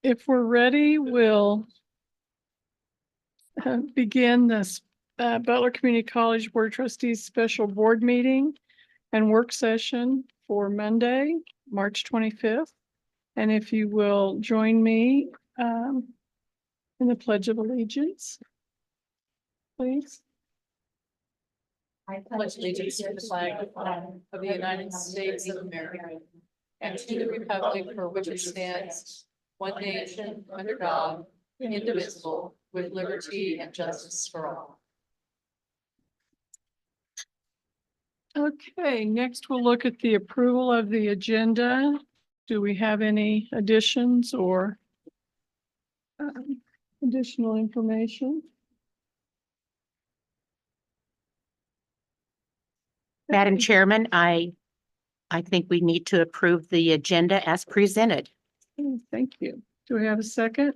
If we're ready, we'll begin this Butler Community College Board of Trustees special board meeting and work session for Monday, March 25th. And if you will join me in the Pledge of Allegiance, please. I pledge allegiance to the flag of the United States of America and to the republic for which it stands, one nation, under God, indivisible, with liberty and justice for all. Okay, next we'll look at the approval of the agenda. Do we have any additions or additional information? Madam Chairman, I think we need to approve the agenda as presented. Thank you. Do we have a second?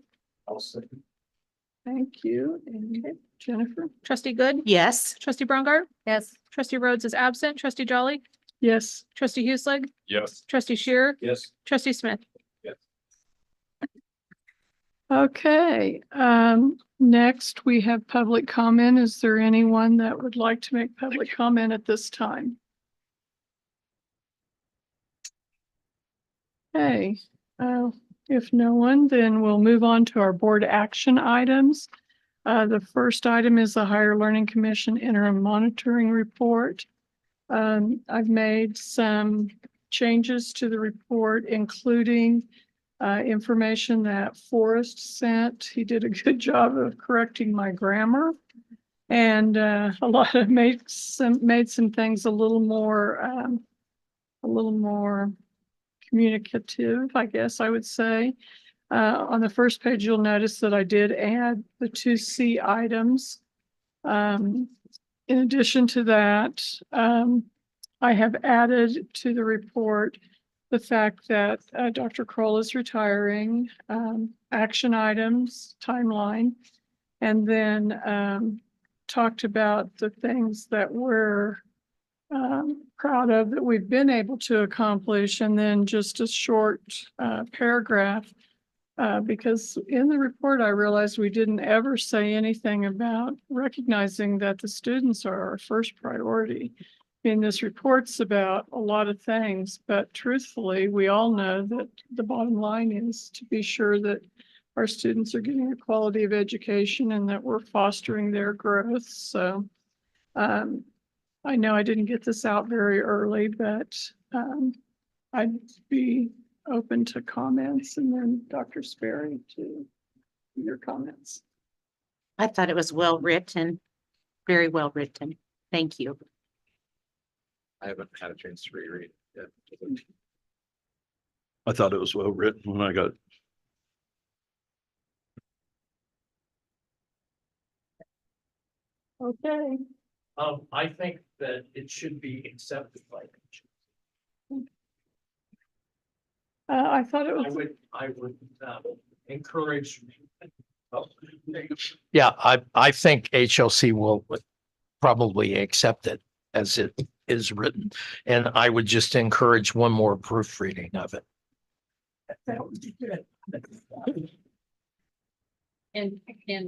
I'll second. Thank you. And Jennifer? Trustee Good? Yes. Trustee Brongart? Yes. Trustee Rhodes is absent. Trustee Jolly? Yes. Trustee Hueslig? Yes. Trustee Shearer? Yes. Trustee Smith? Okay, next we have public comment. Is there anyone that would like to make public comment at this time? Okay, if no one, then we'll move on to our board action items. The first item is the Higher Learning Commission Interim Monitoring Report. I've made some changes to the report, including information that Forrest sent. He did a good job of correcting my grammar, and made some things a little more communicative, I guess I would say. On the first page, you'll notice that I did add the 2C items. In addition to that, I have added to the report the fact that Dr. Kroll is retiring, action items, timeline, and then talked about the things that we're proud of that we've been able to accomplish, and then just a short paragraph, because in the report I realized we didn't ever say anything about recognizing that the students are our first priority. In this report's about a lot of things, but truthfully, we all know that the bottom line is to be sure that our students are getting a quality of education and that we're fostering their growth. So I know I didn't get this out very early, but I'd be open to comments, and then Dr. Sperry to your comments. I thought it was well written, very well written. Thank you. I haven't had a chance to reread it yet. I thought it was well written when I got it. Okay. I think that it should be accepted by. I thought it was. I would encourage. Yeah, I think HLC will probably accept it as it is written, and I would just encourage one more proofreading of it. That would be good. And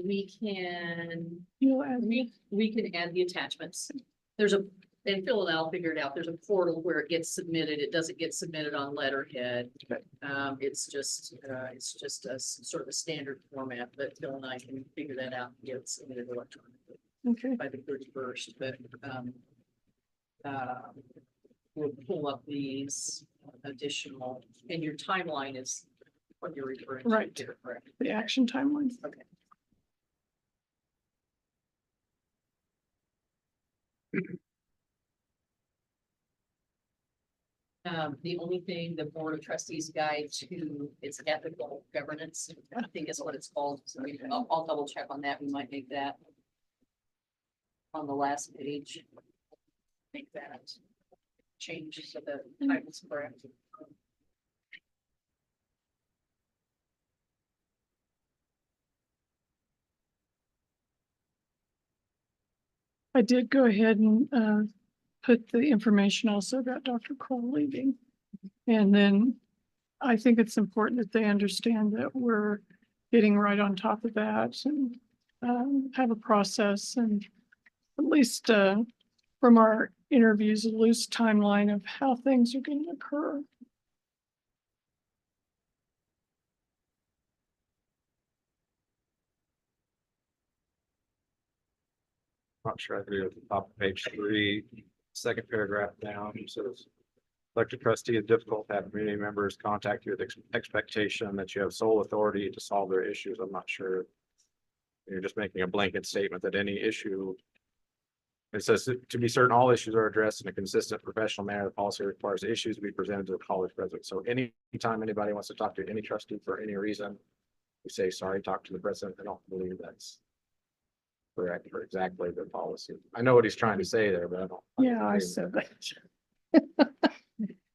we can, You'll add we can add the attachments. There's a, and Phil and I'll figure it out. There's a portal where it gets submitted. It doesn't get submitted on letterhead. Okay. It's just a sort of a standard format, but Phil and I can figure that out and get it submitted electronically Okay. by the 31st. But we'll pull up these additional, and your timeline is what you're referring to. Right. here, correct? The action timelines. Okay. The only thing, the Board of Trustees guide to its ethical governance, I think is what it's called. So I'll double check on that. We might make that on the last page. Make that change so the title's correct. I did go ahead and put the information also about Dr. Cole leaving. And then I think it's important that they understand that we're getting right on top of that and have a process and at least from our interviews, a loose timeline of how things are going to occur. Not sure I agree with the top of page 3, second paragraph down, it says. Elected trustee is difficult to have community members contact you with expectation that you have sole authority to solve their issues. I'm not sure. You're just making a blanket statement that any issue. It says to be certain, all issues are addressed in a consistent professional manner. The policy requires issues to be presented to the college president. So anytime anybody wants to talk to any trustee for any reason, we say, sorry, talk to the president. I don't believe that's correct for exactly the policy. I know what he's trying to say there, but I don't. Yeah, I said that.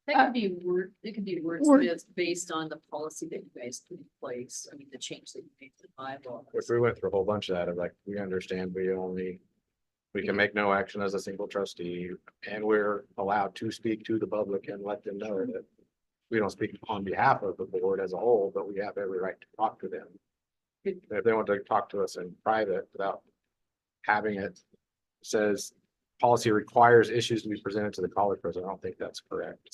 That could be word, it could be wordsmiths based on the policy that you guys put in place. I mean, the change that you made to the bylaw. If we went through a whole bunch of that, of like, we understand we can make no action as a single trustee, and we're allowed to speak to the public and let them know that we don't speak on behalf of the board as a whole, but we have every right to talk to them. If they want to talk to us in private without having it, says policy requires issues to be presented to the college president. I don't think that's correct.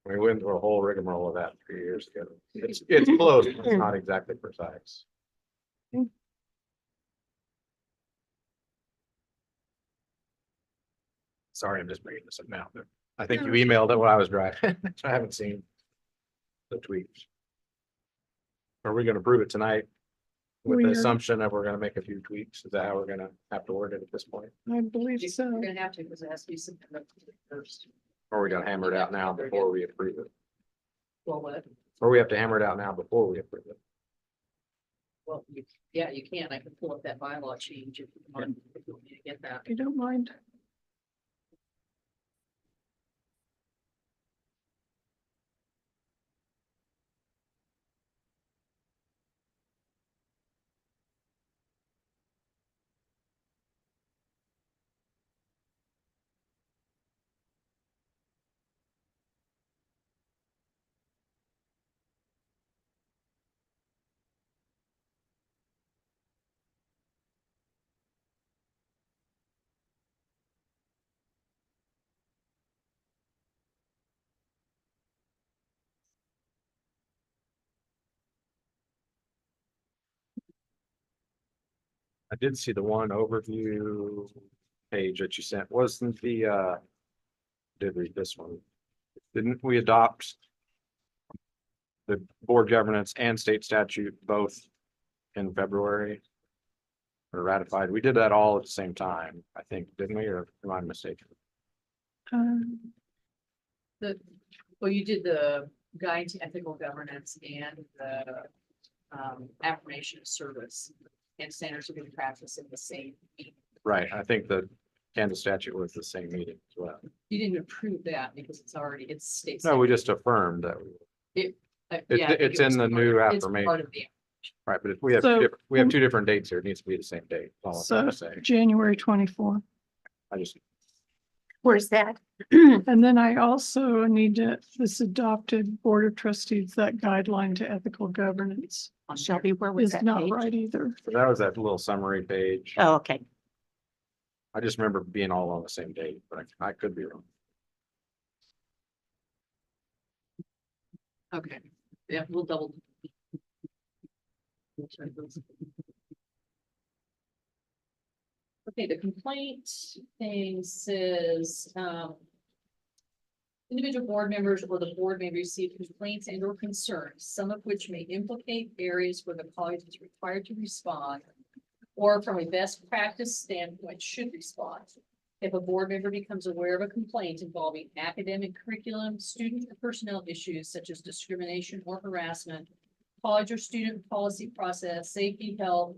We went through a whole rigmarole of that 3 years ago. It's close, but it's not exactly precise. Sorry, I'm just bringing this up now, but I think you emailed it when I was driving. I haven't seen the tweets. Are we gonna prove it tonight? With We the are- assumption that we're gonna make a few tweaks? Is that how we're gonna have to word it at this point? I believe You're so. gonna have to, because it has to be submitted first. Or are we gonna hammer it out now before we approve it? Well, what? Or we have to hammer it out now before we approve it? Well, yeah, you can. I can pull up that bylaw change if you want, if you want me to get that. If you don't mind. I did see the one overview page that you sent. Wasn't the did read this one. Didn't we adopt the board governance and state statute both in February? Or ratified? We did that all at the same time, I think, didn't we? Or am I mistaken? Well, you did the guide to ethical governance and the affirmation of service and standards of good practice in the same meeting. Right, I think the Kansas statute was the same meeting as well. You didn't approve that because it's state. No, we just affirmed that. Yeah, I think it's it was in the part new of- it's part affirmation. of the- Right, but if we have, So- we have two different dates here, it needs to be the same date. That's all I'm trying to say. January 24. I just, Where's that? And then I also need this adopted Board of Trustees, that guideline to ethical governance Shelby, where was is that not page? right either. that was that little summary page. Oh, okay. I just remember being all on the same date, but I could be wrong. Okay, yeah, we'll double. Okay, the complaint thing says, individual board members or the board may receive complaints and or concerns, some of which may implicate areas where the college is required to respond, or from a best practice standpoint should respond. If a board member becomes aware of a complaint involving academic curriculum, student or personnel issues such as discrimination or harassment, college or student policy process, safety, health,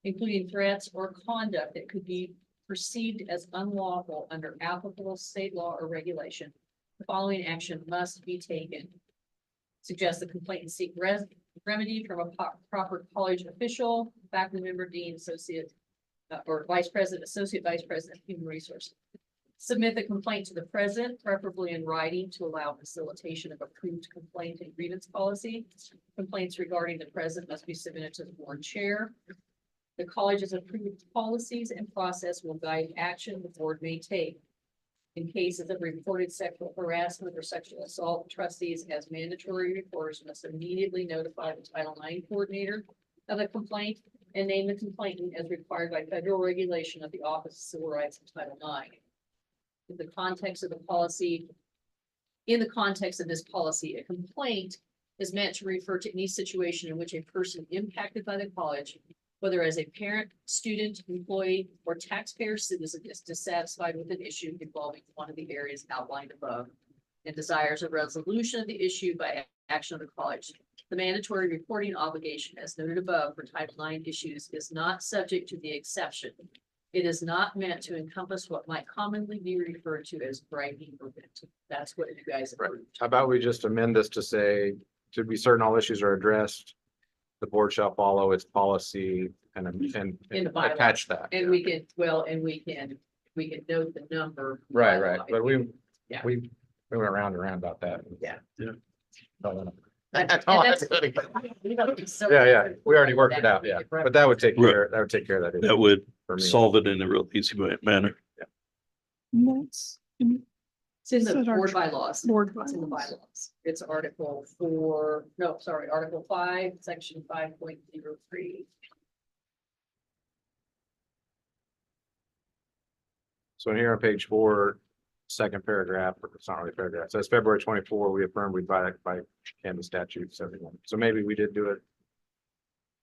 including threats or conduct that could be perceived as unlawful under applicable state law or regulation, the following action must be taken. Suggest the complainant seek remedy from a proper college official, faculty member, dean, associate, or vice president, associate vice president, human resources. Submit the complaint to the president, preferably in writing, to allow facilitation of approved complaint and grievance policy. Complaints regarding the president must be submitted to the board chair. The college's approved policies and process will guide action the board may take. In cases of reported sexual harassment or sexual assault, trustees as mandatory reporters must immediately notify the Title IX coordinator of the complaint and name the complainant as required by federal regulation of the Office of Civil Rights and Title IX. In the context of the policy, in the context of this policy, a complaint is meant to refer to any situation in which a person impacted by the college, whether as a parent, student, employee, or taxpayer citizen, is dissatisfied with an issue involving one of the areas outlined above and desires a resolution of the issue by action of the college. The mandatory reporting obligation, as noted above for Title IX issues, is not subject to the exception. It is not meant to encompass what might commonly be referred to as bragging or venting. That's what you guys approved. How about we just amend this to say, to be certain all issues are addressed, the board shall follow its policy and In the bylaw. attach that. And we can, well, and we can note the number. Right, right, but Yeah. we went around and around about that. Yeah. Yeah. Yeah, we already worked it out, yeah, but that would take care, that would take care of that. issue That would for me. solve it in a real easy manner. And that's in It's in the Said our board bylaws. board It's in the bylaws. bylaws. It's Article 5, Section 5.03. So here on page 4, second paragraph, or it's not really a paragraph, it says February 24, we affirmed we by Kansas statute 71. So maybe we did do it.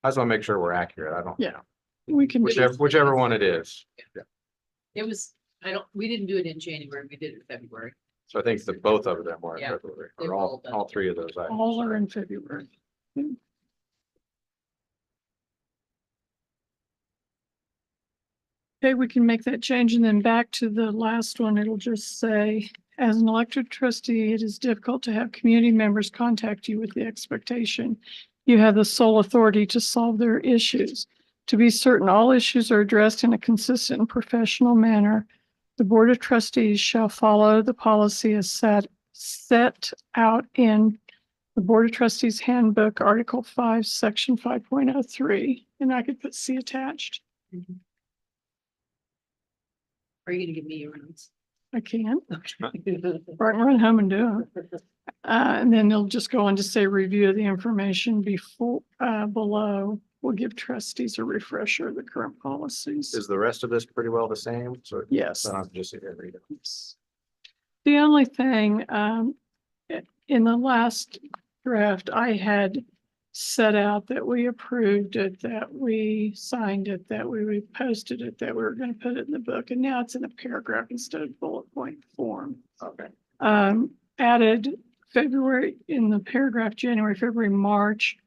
I just want to make sure we're accurate. I don't. Yeah. We can, Whichever one it is. It was, we didn't do it in January, we did it in February. So I think that both of them were in Yeah, February, they or were all done. all three of those. items. all are in February. Okay, we can make that change, and then back to the last one, it'll just say, as an elected trustee, it is difficult to have community members contact you with the expectation you have the sole authority to solve their issues. To be certain all issues are addressed in a consistent and professional manner, the Board of Trustees shall follow the policy as set out in the Board of Trustees Handbook, Article 5, Section 5.03, and I could put C attached. Are you gonna give me your ones? I can, Okay. or I can run home and do it. And then they'll just go on to say review of the information below. We'll give trustees a refresher of the current policies. Is the rest of this pretty well the same? So Yes. I don't have to just sit here and read it. The only thing, in the last draft, I had set out that we approved it, that we signed it, that we reposted it, that we were going to put it in the book, and now it's in a paragraph instead of bullet point form. Okay. Added February in the paragraph, January, February, March.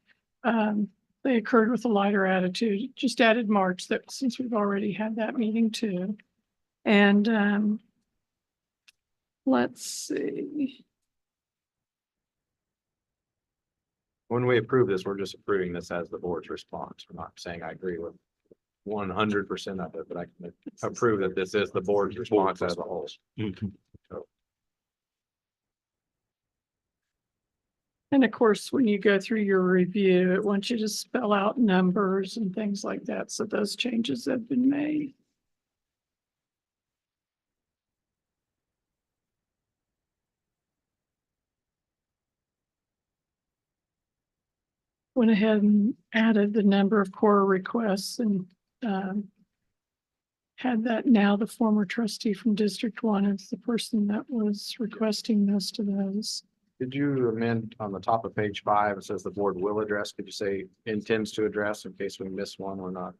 They occurred with a lighter attitude, just added March, that since we've already had that meeting too. And let's see. When we approve this, we're just approving this as the board's response. We're not saying I agree with 100% of it, but I can approve that this is the board's response as a whole. Mhm. And of course, when you go through your review, it wants you to spell out numbers and things like that. So those changes have been made. Went ahead and added the number of core requests and had that now the former trustee from District 1 is the person that was requesting most of those. Did you amend on the top of page 5? It says the board will address. Could you say intends to address in case we miss one or not?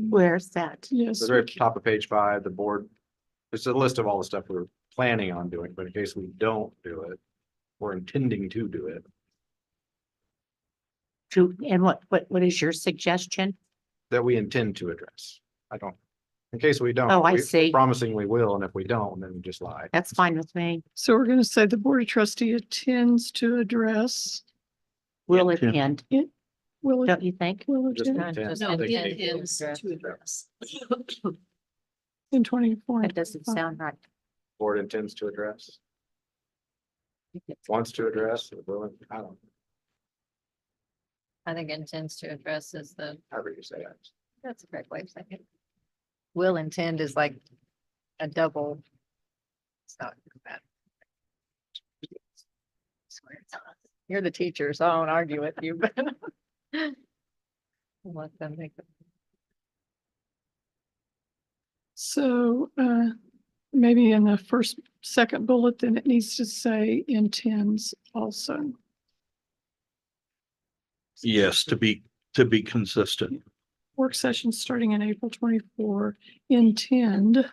Where's that? Yes, The very top of page 5, the board, it's a list of all the stuff we're planning on doing, but in case we don't do it, we're intending to do it, And what is your suggestion? that we intend to address. In case we don't. Oh, I we- see. Promising we will, and if we don't, then we just lie. That's fine with me. so we're going to say the Board of Trustee intends to address. Will Yeah. attend, Will it? don't you think? Will Just attend? intend. No, I think intends to address. in 24. That doesn't sound right. Board intends to address, wants to address, or willing, I don't know, I think intends to address is however you say it. that's the correct way of saying it. Will intend is like a double. It's not bad. You're the teacher, so I won't argue with you, but. Let them make it. So, maybe in the second bullet, then it needs to say intends also. Yes, to be consistent. Work sessions starting in April 24 intend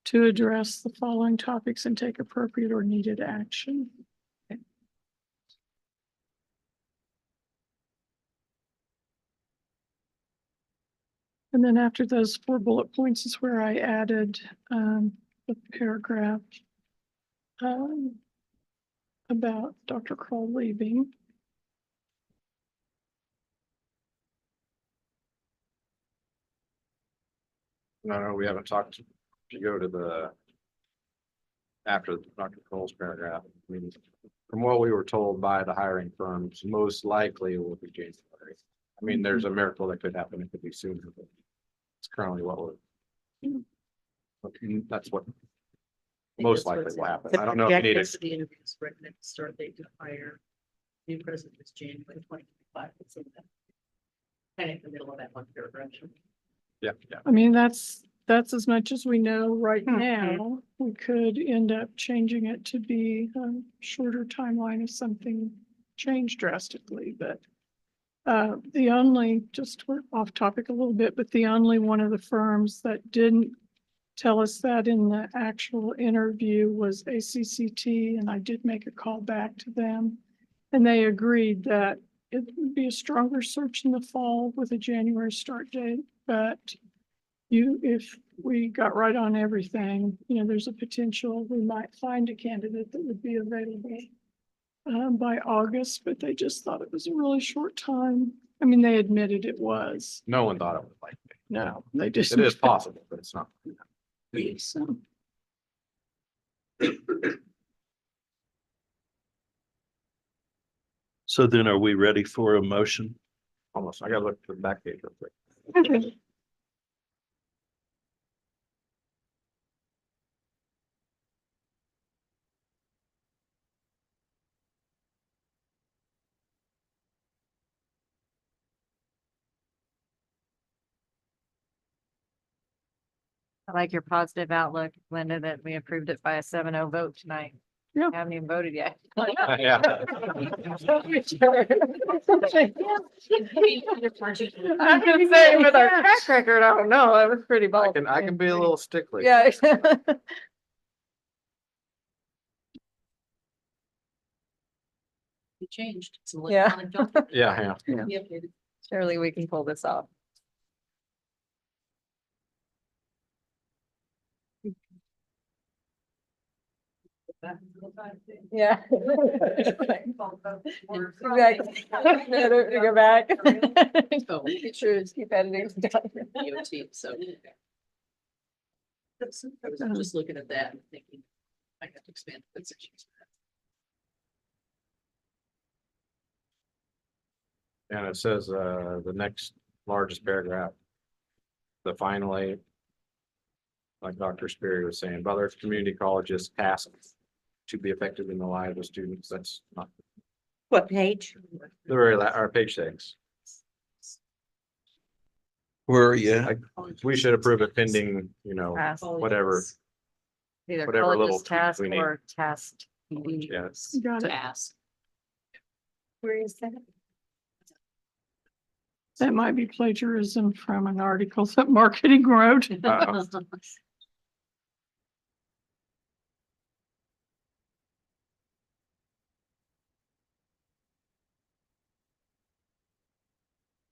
to address the following topics and take appropriate or needed action. Okay. And then after those 4 bullet points is where I added the paragraph about Dr. Kroll leaving. No, we haven't talked, if you go to the. After Dr. Cole's paragraph, I mean, from what we were told by the hiring firms, most likely it will be January. I mean, there's a miracle that could happen, it could be sooner, but it's currently what we're. That's what most likely will happen. I don't know if you need it. The interviews recommend start date to hire new president is January 2025. It's in that. Kind of in the middle of that one paragraph. Yeah. I mean, that's as much as we know right Mhm. now. We could end up changing it to be a shorter timeline if something changed drastically, but the only, just we're off topic a little bit, but the only one of the firms that didn't tell us that in the actual interview was ACCT, and I did make a call back to them. And they agreed that it would be a stronger search in the fall with a January start date, but if we got right on everything, there's a potential we might find a candidate that would be available by August, but they just thought it was a really short time. I mean, they admitted it was. No one thought it would like me. No, they just. It is possible, but it's not. So, So then are we ready for a motion? Almost, I gotta look at the back page real quick. I like your positive outlook, Linda, that we approved it by a 7-0 vote tonight. Yeah. Haven't even voted yet. Yeah. I'm gonna say with our track record, I don't know, that was pretty bold. I can be a little stickly. Yeah. It changed. It's an Yeah. electronic document. Yeah. Be updated. Surely we can pull this off. Yeah. Exactly. Go back. Oh, it Sure, just keep editing. DOT, so. I was just looking at that and thinking, I have to expand the sections. And it says, the next largest paragraph. The finally. Like Dr. Sperry was saying, Butler Community College is tasked to be effective in the lives of students. That's not What page? the very, our page 6. Where are you? Like, we should approve it pending, Pass. whatever. Either Whatever little college's tweaks task we need. or test. PD. Yes. got To it. ask. Where is that? That might be plagiarism from an article that Marketing wrote.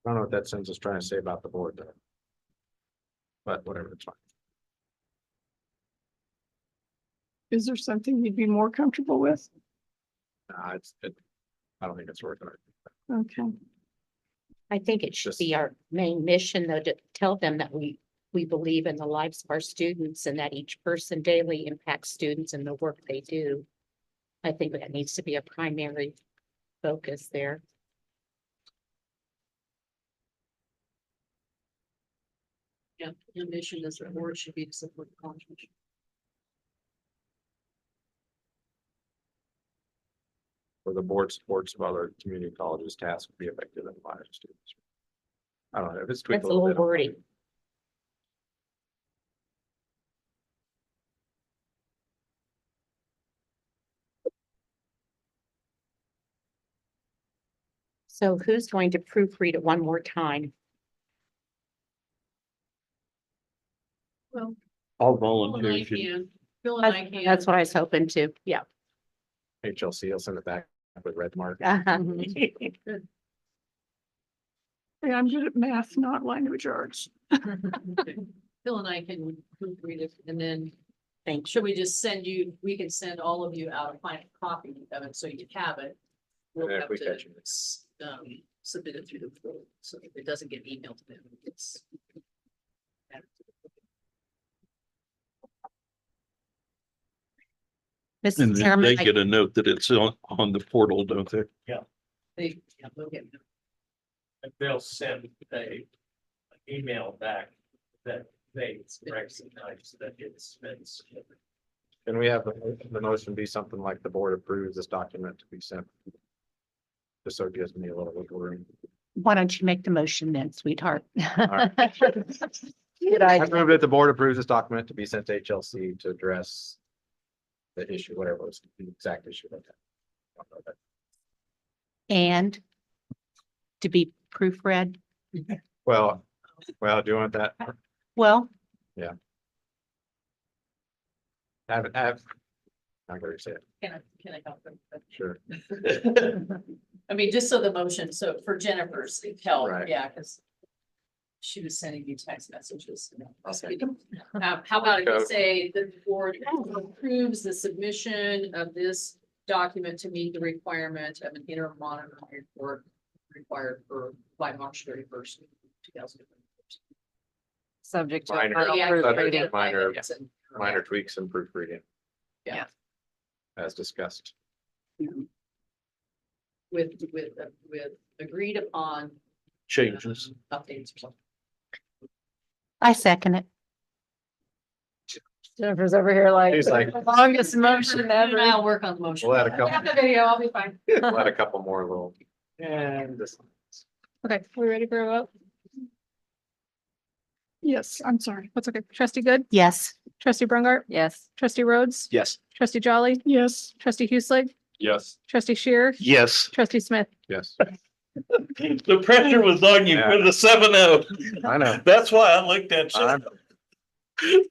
I don't know what that sentence is trying to say about the board though. But whatever, it's fine. Is there something you'd be more comfortable with? I don't think it's worth it. Okay. I think it should be our main mission, though, to tell them that we we believe in the lives of our students and that each person daily impacts students and the work they do. I think that needs to be a primary focus there. Yeah, the mission is the board should be to support the college mission. For the board supports of other community colleges tasks to be effective and apply to students. I don't know if it's tweaked That's a a little little bit. wordy. So who's going to proofread it one more time? Well, I'll Bill and volunteer I if you. can, Bill and I can. That's what I was hoping to, yeah. HLC will send it back with red mark. Uh-huh. Yeah, I'm good at math, not language arts. Bill and I can proofread it, and then Thank you. should we just send you, we can send all of you out a final copy of it, so you have it. We'll Yeah, if have we to, catch it. submit it through the portal, so that it doesn't get emailed to them. It's. And Mr. then Chairman, they get a note that it's on the portal, don't they? They, yeah, they'll get. And they'll send a email back that they recognize that it's been submitted. Can we have the motion be something like the board approves this document to be sent? Just so it gives me a little wiggle room. why don't you make the motion then, sweetheart? right. Good I idea. move that the board approves this document to be sent to HLC to address the issue, whatever it was, the exact issue. like that. And to be proofread, Well, do you want that? well, Have, I'm going to say it, Can I help them? sure. I mean, just so the motion, so for Jennifer's help, Right. yeah, because she was sending you text messages. Okay. How about if you Okay. say the board approves the submission of this document to meet the requirement of an interim monitoring report required by March 31st, 2020. Subject to. Minor- final Yeah, proofreading. Minor tweaks and proofreading. Yeah. As discussed. With agreed upon. Changes. Updates or something. I second it. Jennifer's over here like, She's like- longest motion ever. I'll work on the motion. We'll add a I have couple, the video, I'll be fine. we'll add a couple more little. And this. Okay, we ready for a vote? Yes, I'm sorry. That's okay. Trustee Good, Yes. trustee Brungart, Yes. trustee Rhodes, Yes. trustee Jolly, Yes, trustee Hueslick, Yes. trustee Shear, Yes. trustee Smith. Yes, The pressure was on you for the 7-0. I know. That's why I looked at you. I'm-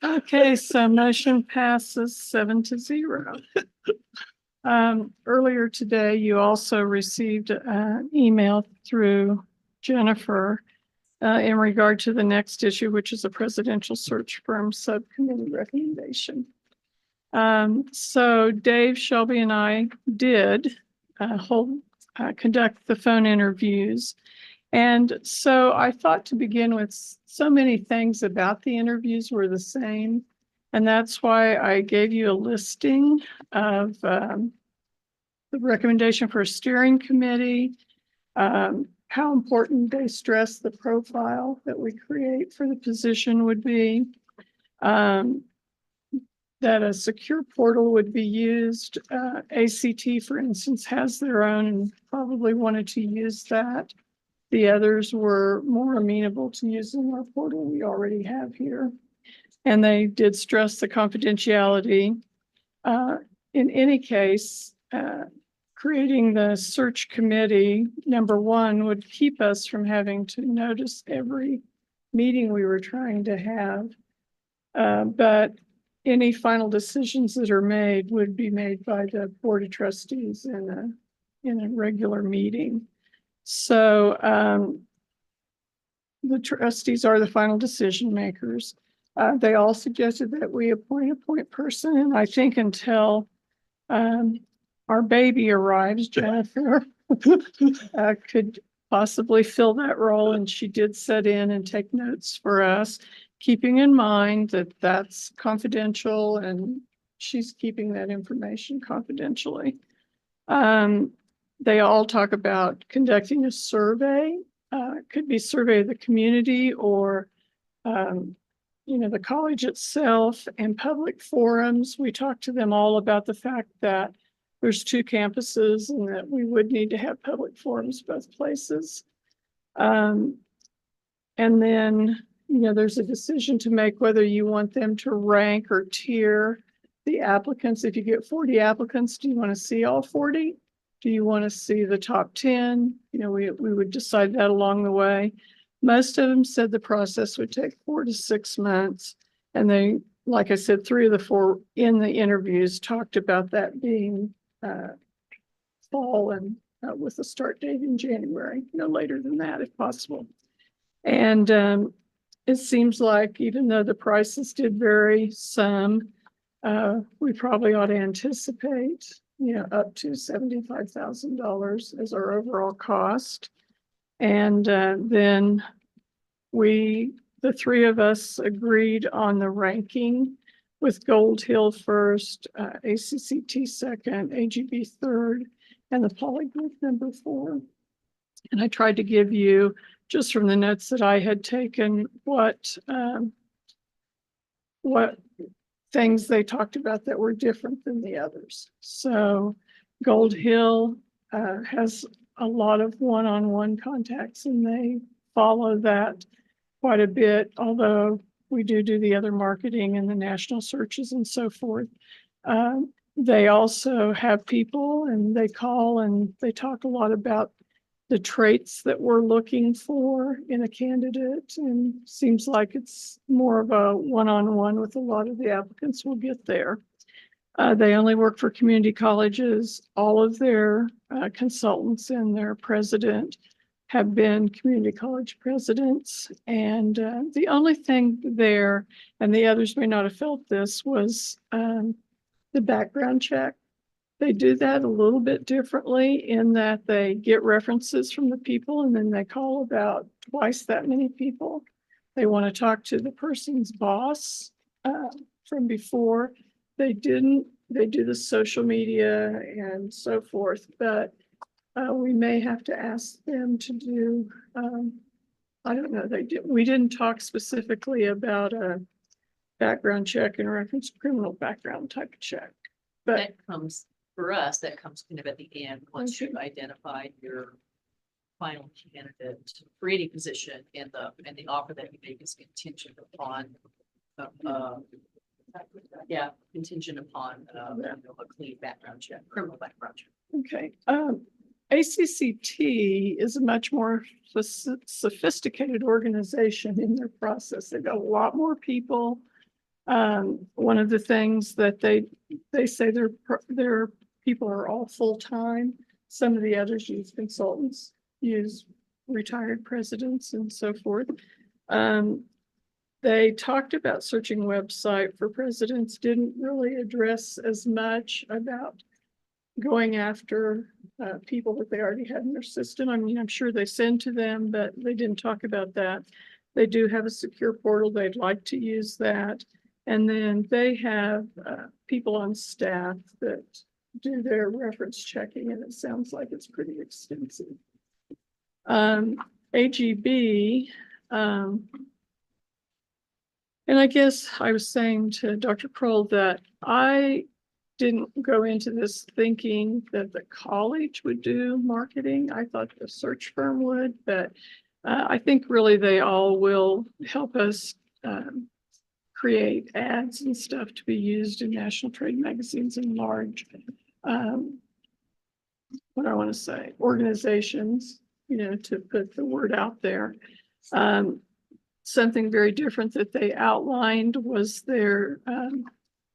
okay, so motion passes 7-0. Earlier today, you also received an email through Jennifer in regard to the next issue, which is a presidential search firm subcommittee recommendation. So Dave, Shelby, and I did conduct the phone interviews. And so I thought to begin with, so many things about the interviews were the same. And that's why I gave you a listing of the recommendation for a steering committee, how important they stress the profile that we create for the position would be, that a secure portal would be used. ACT, for instance, has their own and probably wanted to use that. The others were more amenable to using our portal we already have here. And they did stress the confidentiality. In any case, creating the search committee, number one, would keep us from having to notice every meeting we were trying to have. But any final decisions that are made would be made by the Board of Trustees in a regular meeting. So the trustees are the final decision makers. They all suggested that we appoint a point person, and I think until our baby arrives, Jennifer could possibly fill that role, and she did set in and take notes for us. keeping in mind that that's confidential and she's keeping that information confidentially. They all talk about conducting a survey. It could be survey of the community or, the college itself and public forums. We talked to them all about the fact that there's 2 campuses and that we would need to have public forums both places. And then, there's a decision to make whether you want them to rank or tier the applicants. If you get 40 applicants, do you want to see all 40? Do you want to see the top 10? We would decide that along the way. Most of them said the process would take 4 to 6 months. And they, like I said, 3 of the 4 in the interviews talked about that being fall and with a start date in January, no later than that if possible. And it seems like even though the prices did vary some, we probably ought to anticipate, up to $75,000 as our overall cost. And then the 3 of us agreed on the ranking with Gold Hill first, ACCT second, AGB third, and the Poly group number 4. And I tried to give you, just from the notes that I had taken, what things they talked about that were different than the others. So Gold Hill has a lot of one-on-one contacts and they follow that quite a bit, although we do the other marketing and the national searches and so forth. They also have people and they call and they talk a lot about the traits that we're looking for in a candidate, and seems like it's more of a one-on-one with a lot of the applicants. We'll get there. They only work for community colleges. All of their consultants and their president have been community college presidents. And the only thing there, and the others may not have felt this, was the background check. They do that a little bit differently in that they get references from the people and then they call about twice that many people. They want to talk to the person's boss from before. They do the social media and so forth, but we may have to ask them to do, I don't know, we didn't talk specifically about a background check in reference to criminal background type of check. But That comes, for us, that comes kind of at the end, once you've identified your final candidate for any position and the offer that you make is contingent upon, contingent upon, a clean background check, criminal background check. okay. ACCT is a much more sophisticated organization in their process. They've got a lot more people. One of the things that they say their people are all full-time. Some of the others use consultants, use retired presidents and so forth. They talked about searching website for presidents, didn't really address as much about going after people that they already had in their system. I mean, I'm sure they send to them, but they didn't talk about that. They do have a secure portal. They'd like to use that. And then they have people on staff that do their reference checking, and it sounds like it's pretty extensive. AGB, and I guess I was saying to Dr. Kroll that I didn't go into this thinking that the college would do marketing. I thought the search firm would, but I think really they all will help us create ads and stuff to be used in national trade magazines and large, what I want to say, organizations, to put the word out there. Something very different that they outlined was their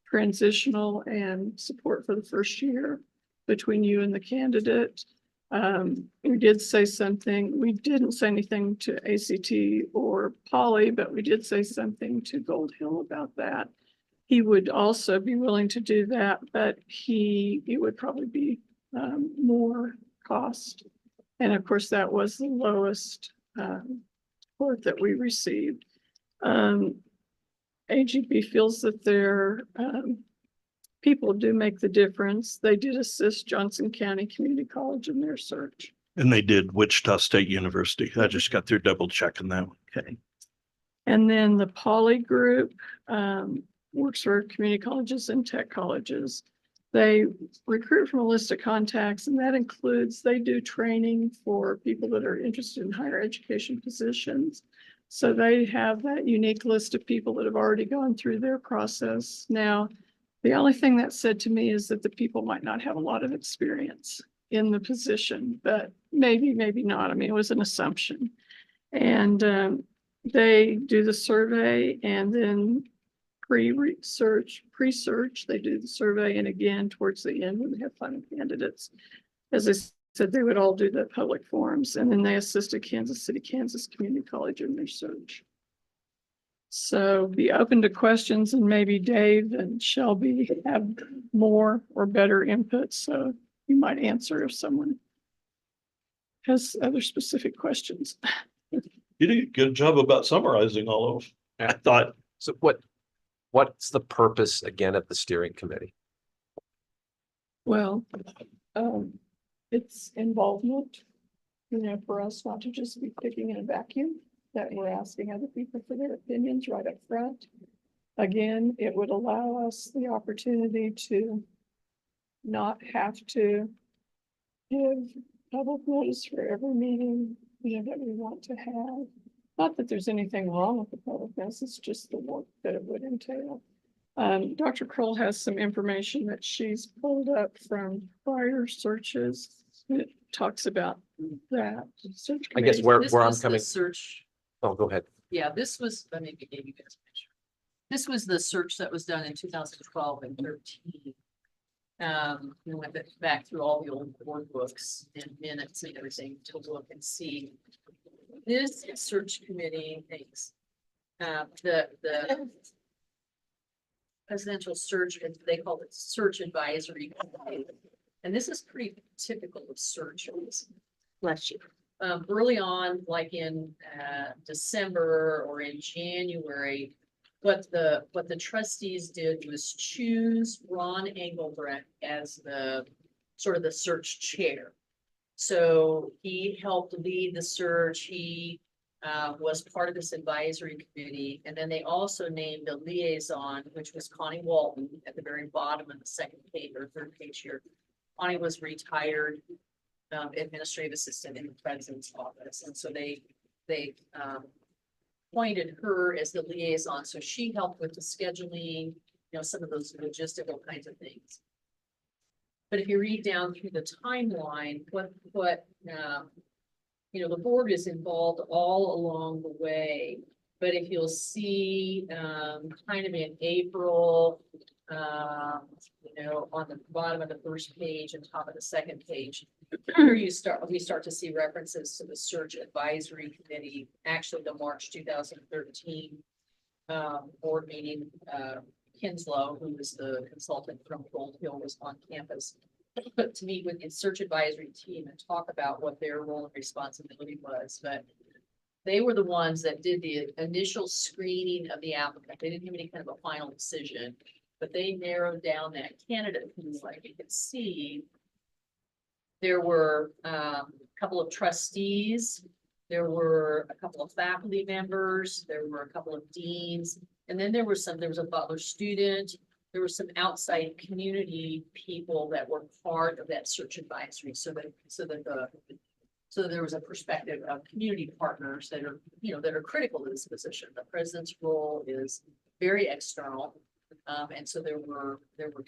transitional and support for the first year between you and the candidate. We did say something, we didn't say anything to ACT or Poly, but we did say something to Gold Hill about that. He would also be willing to do that, but it would probably be more cost. And of course, that was the lowest quote that we received. AGB feels that their people do make the difference. They did assist Johnson County Community College in their search. And they did Wichita State University. I just got through double checking that one. Okay. And then the Poly Group works for community colleges and tech colleges. They recruit from a list of contacts, and that includes, they do training for people that are interested in higher education positions. So they have that unique list of people that have already gone through their process. Now, the only thing that said to me is that the people might not have a lot of experience in the position, but maybe not. I mean, it was an assumption. And they do the survey, and then pre-search, they do the survey, and again, towards the end, when they have final candidates, as I said, they would all do the public forums, and then they assisted Kansas City, Kansas Community College in their search. So be open to questions, and maybe Dave and Shelby have more or better input, so you might answer if someone has other specific questions. You did a good job about summarizing all of them. I thought, So what's the purpose again of the steering committee? Well, it's involvement, for us not to just be picking in a vacuum, that we're asking other people for their opinions right up front. Again, it would allow us the opportunity to not have to give public notice for every meeting, that we want to have. Not that there's anything wrong with the public notice, it's just the work that it would entail. Dr. Kroll has some information that she's pulled up from prior searches. It talks about that. Search I guess committee. where I'm was the coming, Search, oh, go ahead. yeah, this was, let me give you guys a picture. This was the search that was done in 2012 and 13. We went back through all the old board books and minutes and everything to look and see. This search committee thinks, the presidential search, they call it search advisory committee. And this is pretty typical of searches. Bless you. Early on, like in December or in January, what the trustees did was choose Ron Engelbrecht as the sort of the search chair. So he helped lead the search. He was part of this advisory committee. And then they also named a liaison, which was Connie Walton at the very bottom of the second page or third page here. Connie was retired administrative assistant in the president's office. And so they appointed her as the liaison. So she helped with the scheduling, some of those logistical kinds of things. But if you read down through the timeline, the board is involved all along the way. But if you'll see, kind of in April, on the bottom of the first page and top of the second page, here we start to see references to the search advisory committee, actually the March 2013 board meeting. Kinslow, who was the consultant from Gold Hill, was on campus to meet with the search advisory team and talk about what their role and responsibility was. But they were the ones that did the initial screening of the applicant. They didn't have any kind of a final decision, but they narrowed down that candidate pool. Like you can see, there were a couple of trustees, there were a couple of faculty members, there were a couple of deans, and then there was a Butler student. There were some outside community people that were part of that search advisory, so there was a perspective of community partners that are, that are critical to this position. The president's role is very external. And so there were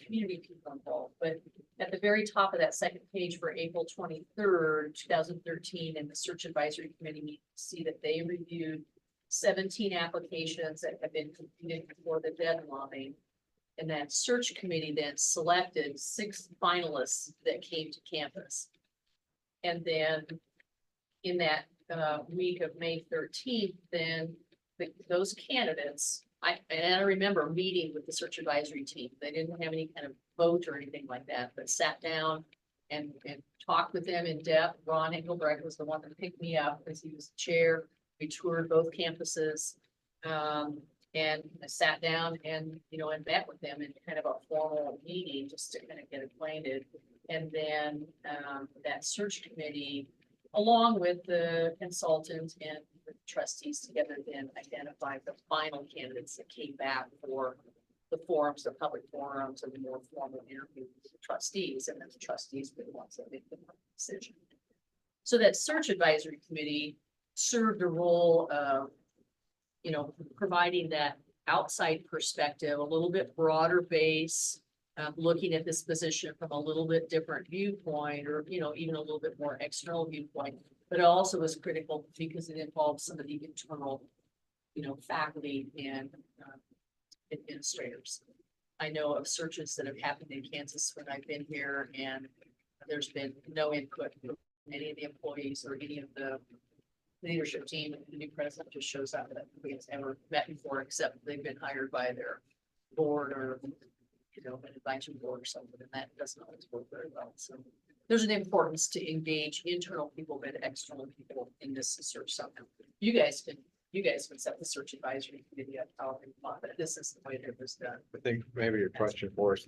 community people involved, but at the very top of that second page for April 23rd, 2013, in the search advisory committee, you see that they reviewed 17 applications that have been completed before the deadline. And that search committee then selected 6 finalists that came to campus. And then in that week of May 13th, then those candidates, I remember meeting with the search advisory team. They didn't have any kind of vote or anything like that, but sat down and talked with them in depth. Ron Engelbrecht was the one that picked me up because he was the chair. We toured both campuses. And I sat down and, and met with them in kind of a formal meeting just to kind of get acquainted. And then, that search committee, along with the consultant and the trustees together, then identified the final candidates that came back for the forums, the public forums, and the more formal interviews with the trustees, and then the trustees were the ones that made the decision. So that search advisory committee served a role of, providing that outside perspective, a little bit broader base, looking at this position from a little bit different viewpoint, or, even a little bit more external viewpoint. But it also was critical because it involved some of the internal, faculty and administrators. I know of searches that have happened in Kansas when I've been here, and there's been no input from any of the employees or any of the leadership team. And the new president just shows up that nobody has ever met before, except they've been hired by their board or, an advisory board or something, and that doesn't always work very well. So there's an importance to engage internal people, but external people in this search somehow. You guys can set the search advisory committee up, however you want, but this is the way that it was done. I think maybe your question for us,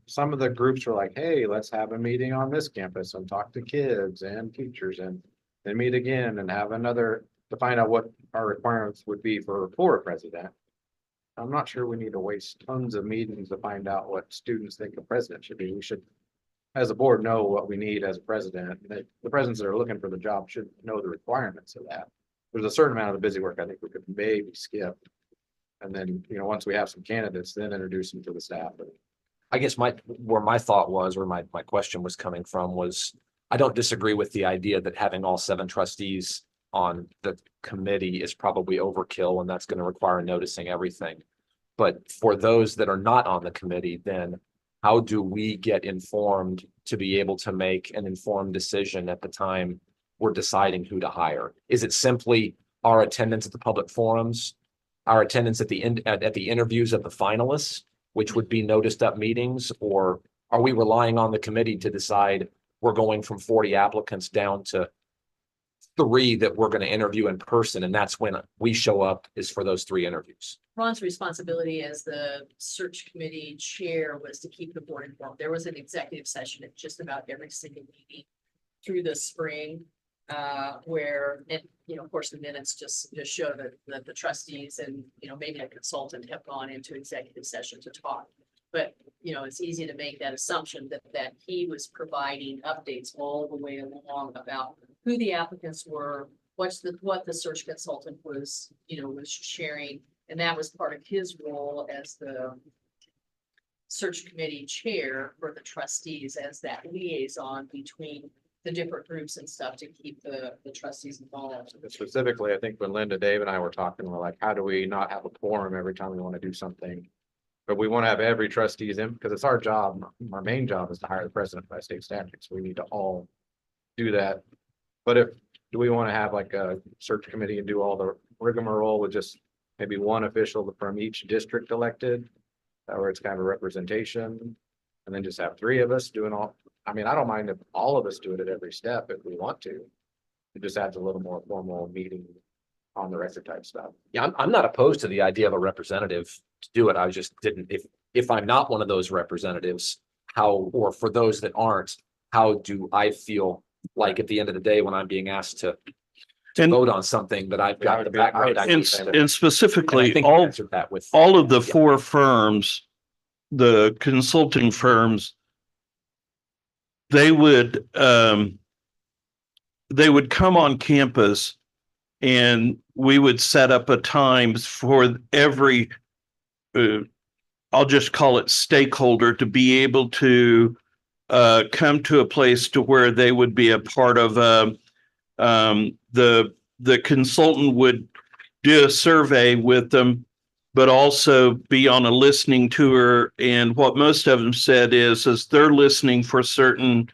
some of the groups were like, hey, let's have a meeting on this campus and talk to kids and teachers, and then meet again and have another to find out what our requirements would be for a president. I'm not sure we need to waste tons of meetings to find out what students think a president should be. We should, as a board, know what we need as a president. The presidents that are looking for the job should know the requirements of that. There's a certain amount of the busy work I think we could maybe skip. And then, once we have some candidates, then introduce them to the staff. I guess where my thought was, or my question was coming from was, I don't disagree with the idea that having all 7 trustees on the committee is probably overkill, and that's going to require noticing everything. But for those that are not on the committee, then how do we get informed to be able to make an informed decision at the time we're deciding who to hire? Is it simply our attendance at the public forums, our attendance at the interviews of the finalists, which would be noticed up meetings, or are we relying on the committee to decide we're going from 40 applicants down to 3 that we're going to interview in person, and that's when we show up is for those 3 interviews? Ron's responsibility as the search committee chair was to keep the board informed. There was an executive session at just about every single meeting through the spring, where, of course, the minutes just show that the trustees and, maybe a consultant have gone into executive session to talk. But, it's easy to make that assumption that he was providing updates all the way along about who the applicants were, what the search consultant was sharing. And that was part of his role as the search committee chair for the trustees, as that liaison between the different groups and stuff to keep the trustees involved. Specifically, I think when Linda, Dave, and I were talking, we're like, how do we not have a quorum every time we want to do something? But we want to have every trustees in, because it's our job. Our main job is to hire the president by state statutes. We need to all do that. But do we want to have like a search committee and do all the rigmarole with just maybe one official from each district elected, or it's kind of a representation, and then just have 3 of us doing all? I mean, I don't mind if all of us do it at every step if we want to. It just adds a little more formal meeting on the record type stuff. Yeah, I'm not opposed to the idea of a representative to do it. I just didn't, if I'm not one of those representatives, or for those that aren't, how do I feel like at the end of the day when I'm being asked to vote on something that I've got the background? And specifically, I think you answered that with all of the 4 firms, the consulting firms, they would come on campus, and we would set up a time for every, I'll just call it stakeholder, to be able to come to a place to where they would be a part of the consultant would do a survey with them, but also be on a listening tour. And what most of them said is they're listening for certain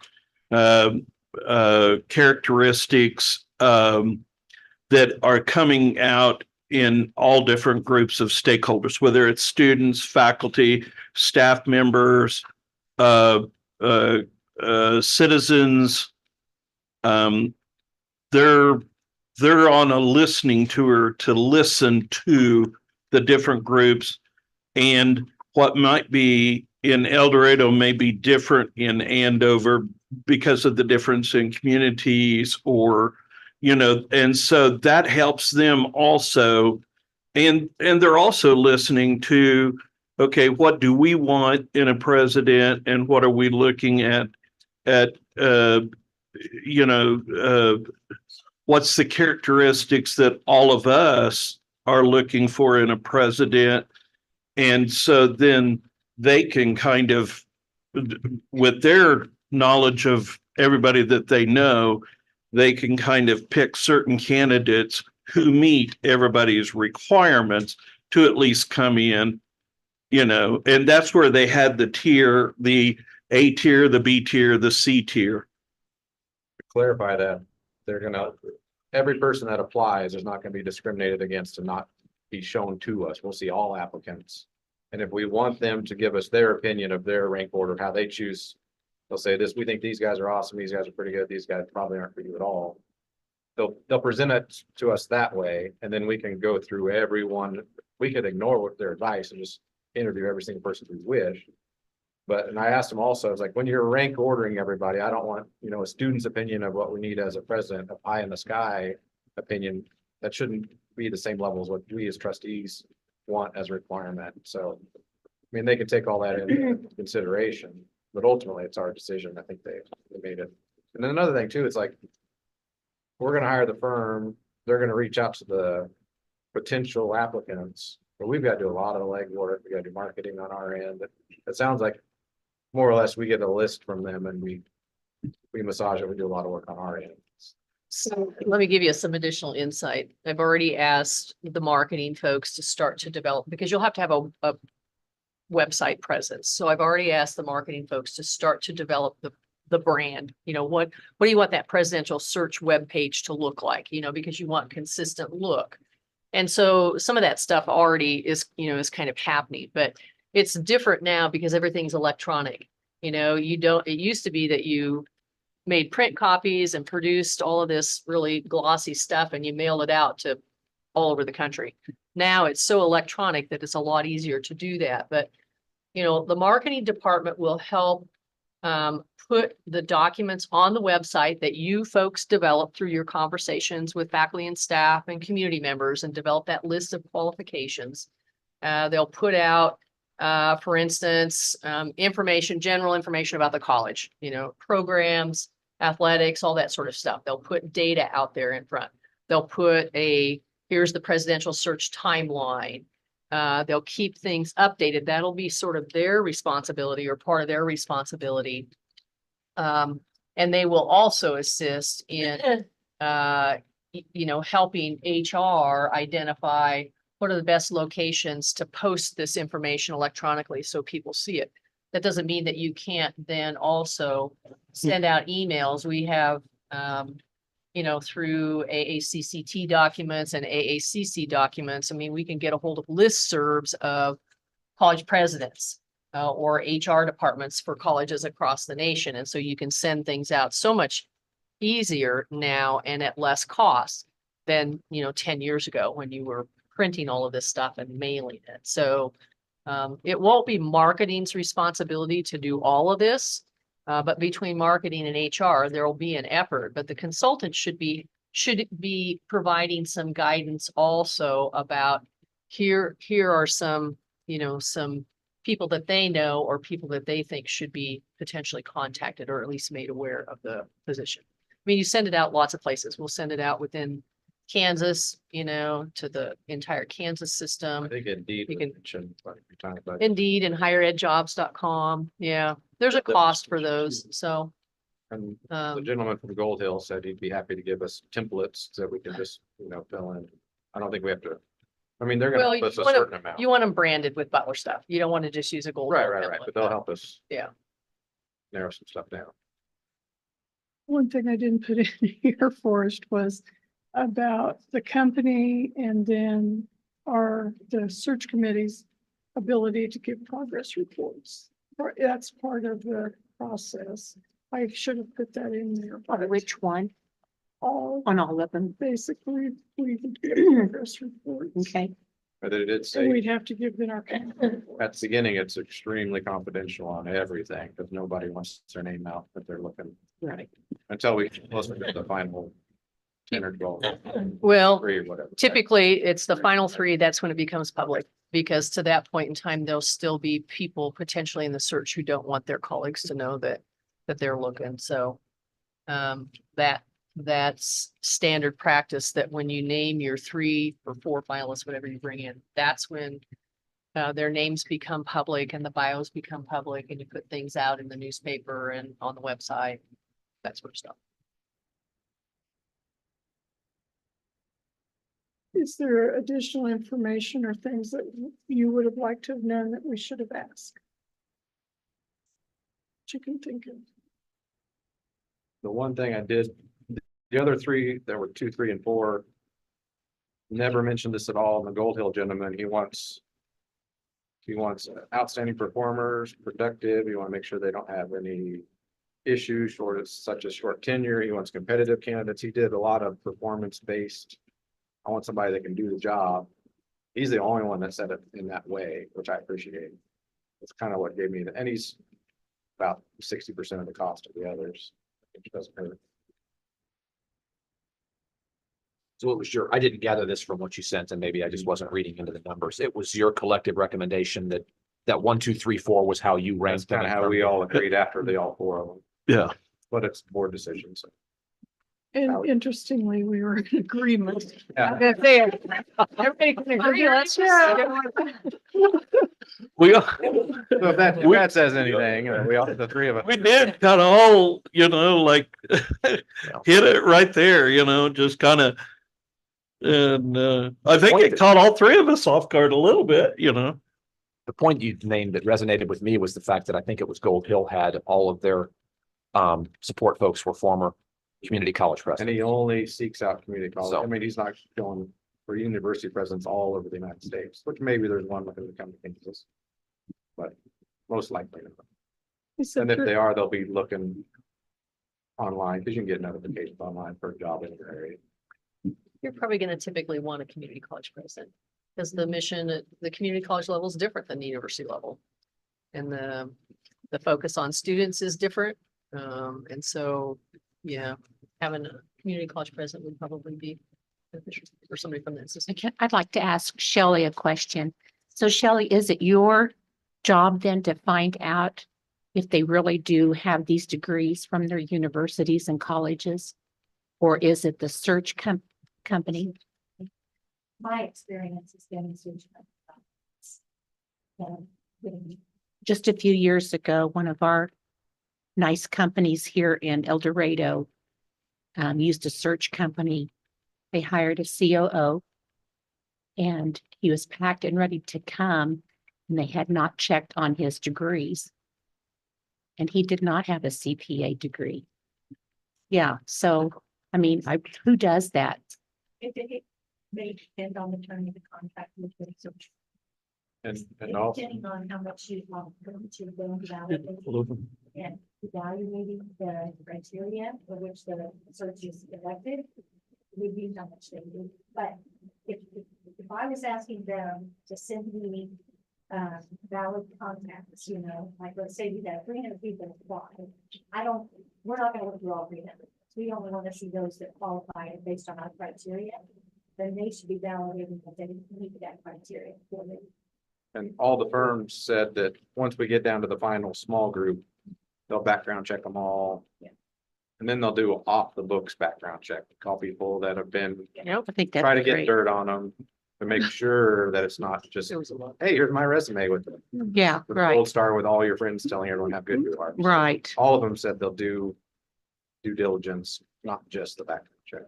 characteristics that are coming out in all different groups of stakeholders, whether it's students, faculty, staff members, citizens. They're on a listening tour to listen to the different groups, and what might be in El Dorado may be different in Andover because of the difference in communities or, and so that helps them also. And they're also listening to, okay, what do we want in a president and what are we looking at, you know, what's the characteristics that all of us are looking for in a president? And so then they can kind of, with their knowledge of everybody that they know, they can kind of pick certain candidates who meet everybody's requirements to at least come in, and that's where they had the tier, the A tier, the B tier, the C tier. To clarify that, every person that applies is not gonna be discriminated against and not be shown to us. We'll see all applicants. And if we want them to give us their opinion of their rank order, how they choose, they'll say this, we think these guys are awesome, these guys are pretty good, these guys probably aren't for you at all. They'll present it to us that way, and then we can go through everyone. We could ignore what their advice and just interview every single person we wish. And I asked them also, I was like, when you're rank ordering everybody, I don't want, a student's opinion of what we need as a president, a pie in the sky opinion. That shouldn't be the same level as what we as trustees want as a requirement. So, they can take all that into consideration, but ultimately it's our decision. I think they made it. And then another thing too, it's like, we're gonna hire the firm, they're gonna reach out to the potential applicants, but we've got to do a lot of the legwork. We gotta do marketing on our end. It sounds like more or less we get a list from them and we massage it, we do a lot of work on our end. So let me give you some additional insight. I've already asked the marketing folks to start to develop, because you'll have to have a website presence. So I've already asked the marketing folks to start to develop the brand. What do you want that presidential search webpage to look like? Because you want consistent look. And so some of that stuff already is kind of happening, but it's different now because everything's electronic. It used to be that you made print copies and produced all of this really glossy stuff and you mailed it out to all over the country. Now it's so electronic that it's a lot easier to do that. But, the marketing department will help put the documents on the website that you folks develop through your conversations with faculty and staff and community members and develop that list of qualifications. They'll put out, for instance, general information about the college, programs, athletics, all that sort of stuff. They'll put data out there in front. They'll put here's the presidential search timeline. They'll keep things updated. That'll be sort of their responsibility or part of their responsibility. And they will also assist in, helping HR identify what are the best locations to post this information electronically so people see it. That doesn't mean that you can't then also send out emails. We have, through AACCT documents and AACC documents, we can get a hold of listservs of college presidents or HR departments for colleges across the nation. And so you can send things out so much easier now and at less cost than, 10 years ago when you were printing all of this stuff and mailing it. So it won't be marketing's responsibility to do all of this. But between marketing and HR, there will be an effort, but the consultant should be providing some guidance also about here are some, some people that they know or people that they think should be potentially contacted or at least made aware of the position. You send it out lots of places. We'll send it out within Kansas, to the entire Kansas system. I think Indeed. You can- mentioned what you're talking about. Indeed and higheredjobs.com. Yeah, there's a cost for those. So, And the gentleman from Gold Hill said he'd be happy to give us templates that we can just, fill in. I don't think we have to, they're gonna well, help us a certain amount. you want them branded with Butler stuff. You don't want to just use a gold. Right, Hill right, template. but they'll help us. Yeah. Narrow some stuff down. One thing I didn't put in here, Forrest, was about the company and then the search committee's ability to give progress reports. That's part of the process. I should have put that in there. but Which one? All, On all of them. basically, we would give progress reports. Okay. But it did So say we'd have to give them our. at the beginning, it's extremely confidential on everything, because nobody wants their name out that they're looking. Right. Until we listen to the final 10 or 12. Well, Three or whatever. typically, it's the final three, that's when it becomes public. Because to that point in time, there'll still be people potentially in the search who don't want their colleagues to know that they're looking, so. That's standard practice, that when you name your 3 or 4 finalists, whatever you bring in, that's when. Their names become public and the bios become public, and you put things out in the newspaper and on the website, that sort of stuff. Is there additional information or things that you would have liked to have known that we should have asked? That you can think of. The one thing I did, the other 3, there were 2, 3, and 4. Never mentioned this at all. And the Gold Hill gentleman, he wants outstanding performers, productive. You want to make sure they don't have any issues such as short tenure. He wants competitive candidates. He did a lot of performance based. I want somebody that can do the job. He's the only one that said it in that way, which I appreciate. It's kind of what gave me and he's about 60% of the cost of the others, which doesn't hurt. So it was I didn't gather this from what you sent, and maybe I just wasn't reading into the numbers. It was your collective recommendation that 1, 2, 3, 4 was how you That's ranked them. kind of how we all agreed after all 4 of them, Yeah. but it's board decision. So And interestingly, we were in agreement. yeah. Everybody can agree, let's just. We, So if that says anything, we all, the 3 of us. we did kind of all, like hit it right there, just kind of. And I think it caught all 3 of us off guard a little bit, The point you named that resonated with me was the fact that I think it was Gold Hill had all of their support folks were former community college And presidents. he only seeks out community college. So- I mean, he's not going for university presidents all over the United States, which maybe there's one within the company thinks this. But most likely not. He said And if that- they are, they'll be looking online, because you can get notifications online for a job in your area. You're probably gonna typically want a community college president, because the mission at the community college level is different than the university level. And the focus on students is different. And so, yeah, having a community college president would probably be beneficial for somebody from that system. I'd like to ask Shelley a question. So Shelley, is it your job then to find out if they really do have these degrees from their universities and colleges? Or is it the search company? My experience has been Just a few years ago, one of our nice companies here in El Dorado used a search company. They hired a COO and he was packed and ready to come, and they had not checked on his degrees. And he did not have a CPA degree. Yeah, so, I mean, who does that? It may depend on the term of the contract with the search. And also, Depending on how much you want to go about it and evaluating the criteria for which the search is elected. Would be how much they do, but if I was asking them to send me valid contacts, like let's say we got 300 people apply. We're not gonna look through all 300. We only want to see those that qualify based on our criteria. Then they should be validating that they meet that criteria. and all the firms said that once we get down to the final small group, they'll background check them all. Yeah. And then they'll do off the books background check, call people that have been, Nope, I think that's try to get great. dirt on them to make sure that it's not just, There was a lot. hey, here's my resume with the Yeah, right, gold star with all your friends telling everyone how good you are. right. All of them said they'll do due diligence, not just the background check.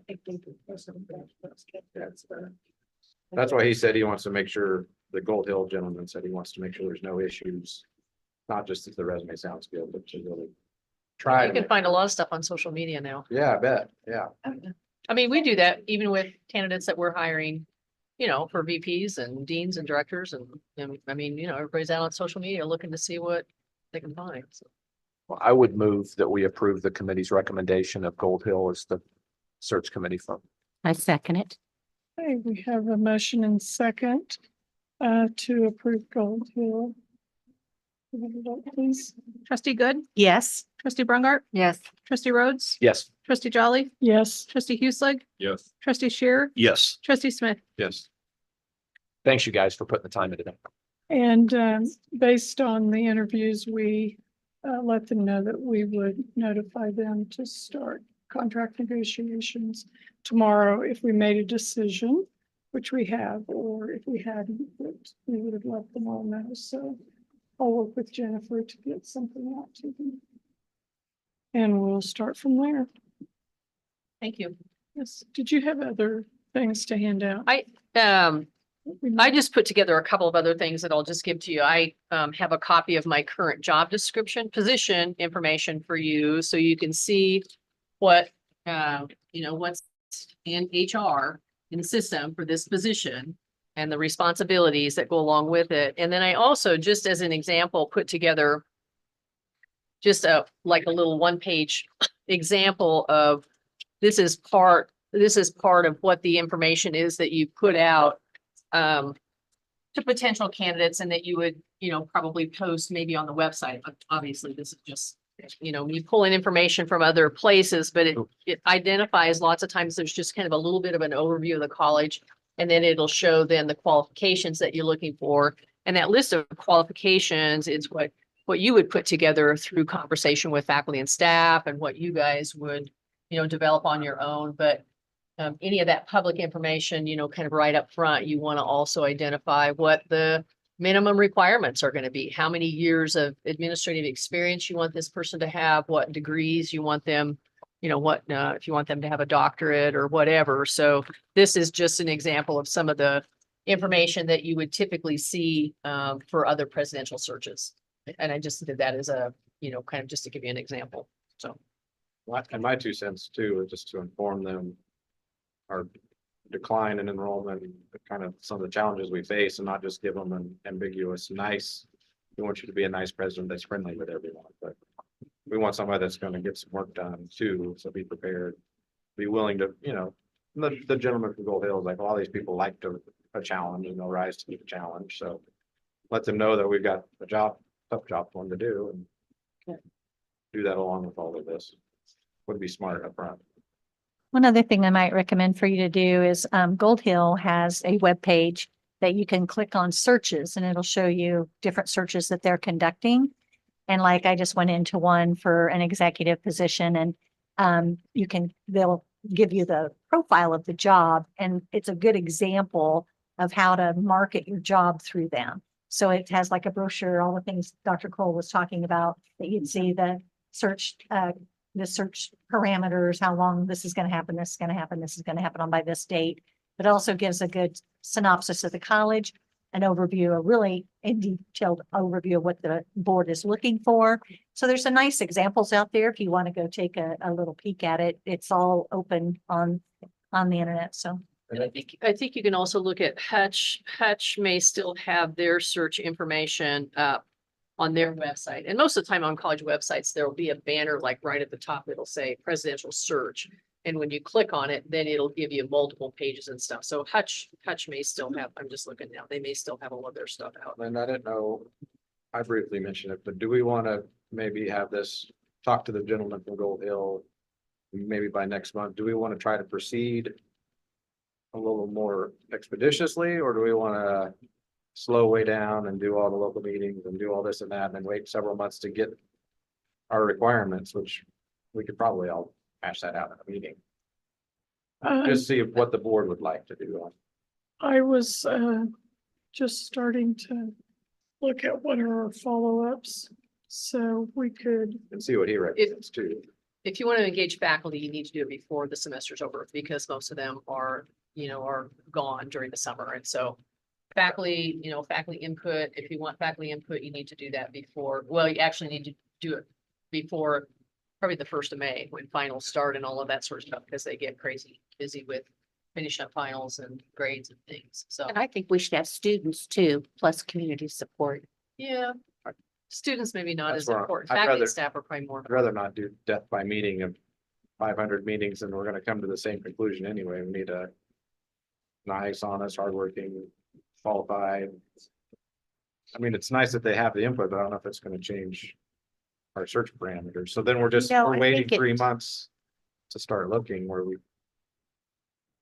That's why he said he wants to make sure, the Gold Hill gentleman said he wants to make sure there's no issues. Not just if the resume sounds good, but to really try. You to can make- find a lot of stuff on social media now. Yeah, I bet, yeah. I mean, we do that even with candidates that we're hiring, for VPs and deans and directors and I mean, everybody's out on social media looking to see what they can find. So. Well, I would move that we approve the committee's recommendation of Gold Hill as the search committee firm. I second it. Okay, we have a motion and second. to approve Gold Hill. Can I have a vote, please? Trustee Good, Yes. trustee Brungart, Yes. trustee Rhodes, Yes. trustee Jolly, Yes. trustee Hueslick, Yes. trustee Shearer, Yes. trustee Smith. Yes. Thanks, you guys, for putting the time into that. And based on the interviews, we let them know that we would notify them to start contract negotiations tomorrow if we made a decision, which we have, or if we hadn't, but we would have let them all know. So I'll work with Jennifer to get something out to them. And we'll start from there. Thank you. Yes. Did you have other things to hand out? I just put together a couple of other things that I'll just give to you. I have a copy of my current job description, position information for you, so you can see what, what's in HR in the system for this position and the responsibilities that go along with it. And then I also, just as an example, put together just like a little one-page example of this is part of what the information is that you put out to potential candidates and that you would, probably post maybe on the website. Obviously, this is just, you pull in information from other places, but it identifies lots of times there's just kind of a little bit of an overview of the college. And then it'll show then the qualifications that you're looking for. And that list of qualifications is what you would put together through conversation with faculty and staff and what you guys would, develop on your own. But any of that public information, kind of right up front, you want to also identify what the minimum requirements are going to be. How many years of administrative experience you want this person to have, what degrees you want them, if you want them to have a doctorate or whatever. So this is just an example of some of the information that you would typically see for other presidential searches. And I just did that as a, kind of just to give you an example. So. And my 2 cents too, is just to inform them our decline in enrollment, kind of some of the challenges we face, and not just give them an ambiguous, nice. We want you to be a nice president that's friendly with everyone, but we want somebody that's going to get some work done too. So be prepared, be willing to, the gentleman from Gold Hill is like, all these people like a challenge and they'll rise to the challenge. So let them know that we've got a tough job for them to do, and do that along with all of this. Would be smart up front. One other thing I might recommend for you to do is Gold Hill has a web page that you can click on searches and it'll show you different searches that they're conducting. And like I just went into one for an executive position and they'll give you the profile of the job, and it's a good example of how to market your job through them. So it has like a brochure, all the things Dr. Cole was talking about, that you'd see the search parameters, how long this is going to happen, this is going to happen, this is going to happen on by this date. But also gives a good synopsis of the college, an overview, a really detailed overview of what the board is looking for. So there's some nice examples out there if you want to go take a little peek at it. It's all open on the internet. So. And I think you can also look at Hutch. Hutch may still have their search information on their website. And most of the time on college websites, there will be a banner like right at the top. It'll say presidential search. And when you click on it, then it'll give you multiple pages and stuff. So Hutch may still have, I'm just looking now, they may still have all of their stuff out. And I didn't know, I briefly mentioned it, but do we want to maybe have this, talk to the gentleman from Gold Hill, maybe by next month? Do we want to try to proceed a little more expeditiously, or do we want to slow way down and do all the local meetings and do all this and that, and then wait several months to get our requirements, which we could probably all hash that out in a meeting. Just see what the board would like to do. I was just starting to look at what are our follow-ups, so we could. And see what he recommends too. If you want to engage faculty, you need to do it before the semester's over, because most of them are gone during the summer. And so faculty input, if you want faculty input, you need to do that before, well, you actually need to do it before probably the 1st of May, when finals start and all of that sort of stuff, because they get crazy busy with finishing up finals and grades and things. So, And I think we should have students too, plus community support. yeah, students maybe not That's as where important. I'd Faculty rather- and staff are probably more. I'd rather not do death by meeting of 500 meetings, and we're going to come to the same conclusion anyway. We need a nice, honest, hardworking qualified. I mean, it's nice that they have the input, but I don't know if it's gonna change our search parameters. So then we're just, No, we're I waiting think 3 months to start looking where we.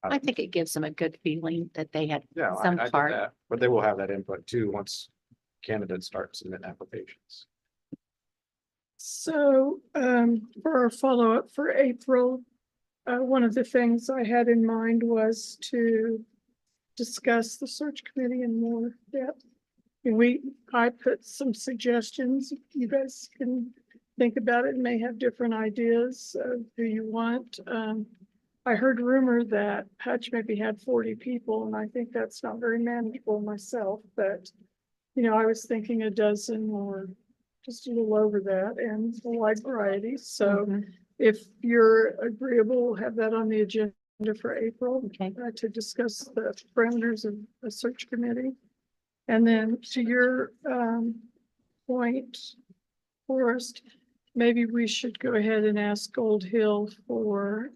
I think it gives them a good feeling that they had Yeah, some I get part. that, but they will have that input too, once candidates start submitting applications. So, for our follow-up for April, one of the things I had in mind was to discuss the search committee in more depth. And I put some suggestions. You guys can think about it and may have different ideas of who you want. I heard rumor that Hutch maybe had 40 people, and I think that's not very manageable myself, but I was thinking a dozen or just a little over that, and a wide variety. So Mhm. if you're agreeable, we'll have that on the agenda for April Okay. to discuss the parameters of a search committee. And then to your point, Forrest, maybe we should go ahead and ask Gold Hill for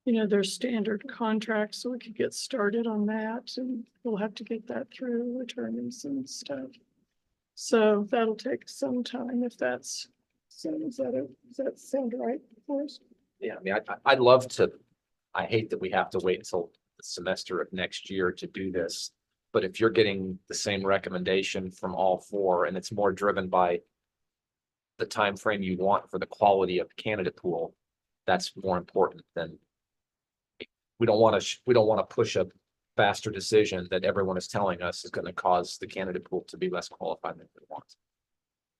their standard contract, so we could get started on that, and we'll have to get that through attorneys and stuff. So that'll take some time if that's, so does that sound right, Forrest? Yeah, I mean, I'd love to, I hate that we have to wait until the semester of next year to do this. But if you're getting the same recommendation from all four and it's more driven by the time frame you want for the quality of the candidate pool, that's more important than we don't want to push a faster decision that everyone is telling us is going to cause the candidate pool to be less qualified than we want.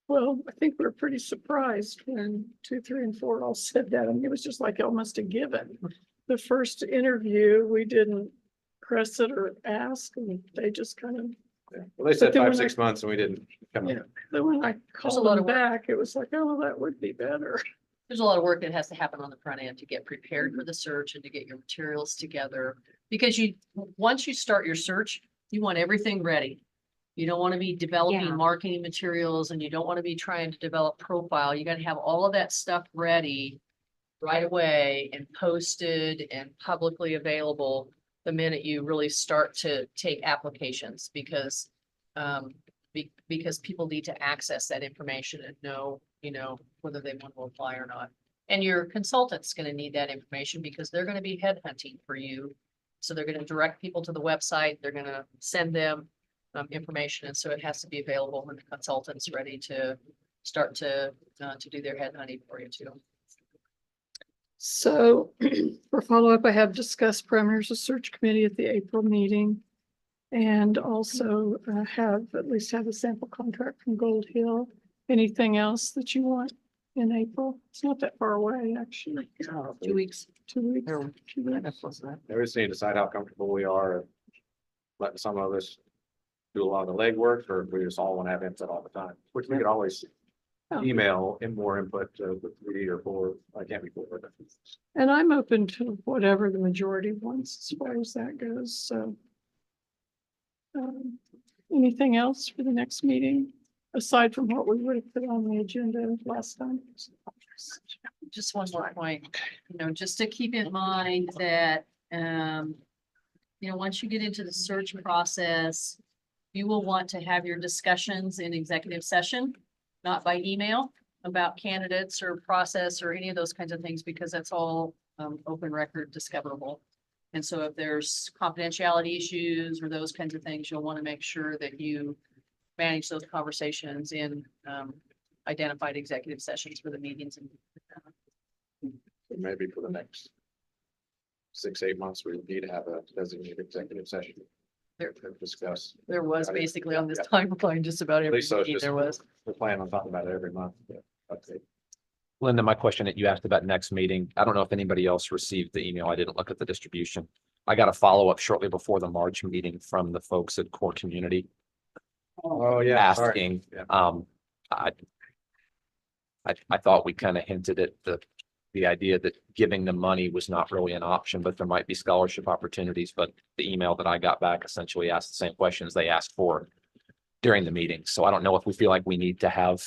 Well, I think we were pretty surprised when 2, 3, and 4 all said that. I mean, it was just like almost a given. The first interview, we didn't press it or ask, and they just kind of, Well, they said then 5, when 6 months and we didn't come Yeah. up. then when I There's a called lot them of work. back, it was like, oh, that would be better. There's a lot of work that has to happen on the front end to get prepared for the search and to get your materials together. Because once you start your search, you want everything ready. You don't want to be developing Yeah. marketing materials, and you don't want to be trying to develop profile. You got to have all of that stuff ready right away and posted and publicly available the minute you really start to take applications, because because people need to access that information and know, whether they want to apply or not. And your consultant's going to need that information because they're going to be headhunting for you. So they're going to direct people to the website. They're going to send them information. And so it has to be available when the consultant's ready to start to do their headhunting for you too. So for follow-up, I have discussed parameters of search committee at the April meeting. And also have a sample contract from Gold Hill. Anything else that you want in April? It's not that far away, actually. 2 weeks. 2 weeks. Or- 2 weeks. We just need to decide how comfortable we are letting some of us do a lot of the legwork, or if we just all want to have input all the time, which we could always Oh. email in more input to the 3 or 4. I can't be 4. And I'm open to whatever the majority wants as far as that goes, so. Anything else for the next meeting, aside from what we would have put on the agenda last time? Just one more point, just to keep in mind that, once you get into the search process, you will want to have your discussions in executive session, not by email, about candidates or process or any of those kinds of things, because that's all open record discoverable. And so if there's confidentiality issues or those kinds of things, you'll want to make sure that you manage those conversations in identified executive sessions for the meetings. And Maybe for the next 6, 8 months, we would need to have a designated executive session there, to discuss. there was basically on this timeline, just about At every least so it's meeting just, there was. we're planning on talking about it every month. Okay. Linda, my question that you asked about next meeting, I don't know if anybody else received the email. I didn't look at the distribution. I got a follow-up shortly before the March meeting from the folks at Core Community Oh, yeah. sorry. asking, Yeah. I thought we kind of hinted at the idea that giving them money was not really an option, but there might be scholarship opportunities. But the email that I got back essentially asked the same questions they asked for during the meeting. So I don't know if we feel like we need to have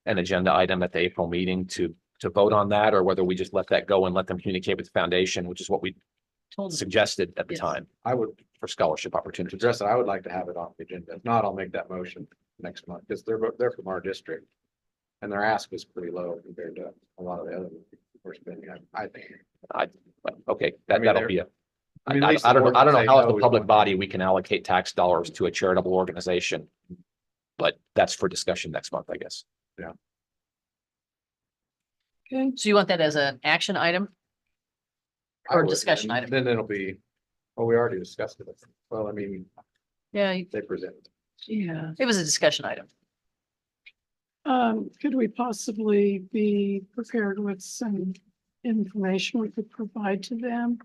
an agenda item at the April meeting to vote on that, or whether we just let that go and let them communicate with the foundation, which is what we Told them. suggested at the Yes. time. I would for scholarship To opportunities. address it, I would like to have it on the agenda. If not, I'll make that motion next month, because they're from our district. And their ask is pretty low compared to a lot of the other we're spending, I think. Okay, I mean, that'll they're- be a. I mean, at least I the don't know, board I don't can know say how as no, a we public want- body, we can allocate tax dollars to a charitable organization. But that's for discussion next month, I guess. Okay, So you want that as an action item? I Or would, discussion and item. Then it'll be, well, we already discussed it. Well, I mean, Yeah, they presented. yeah. it was a discussion item. Could we possibly be prepared with some information we could provide to them?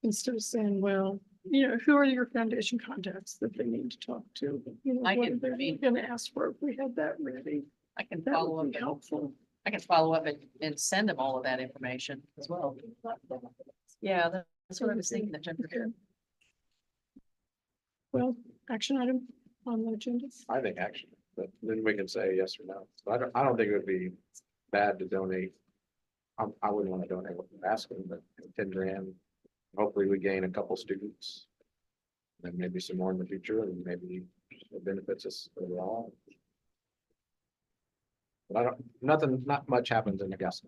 Instead of saying, well, who are your foundation contacts that they need to talk to? I What can- are they I mean- gonna ask for if we had that ready? I can That follow would up. be helpful. I can follow up and send them all of that information as well. Yeah, that's what I was thinking. that Jennifer did. Okay. Well, action item on the agenda. I think actually, but then we can say yes or no. So I don't think it would be bad to donate. I wouldn't want to donate what they're asking, but 10 grand. Hopefully we gain a couple students. Then maybe some more in the future and maybe it benefits us overall. But not much happens in Augusta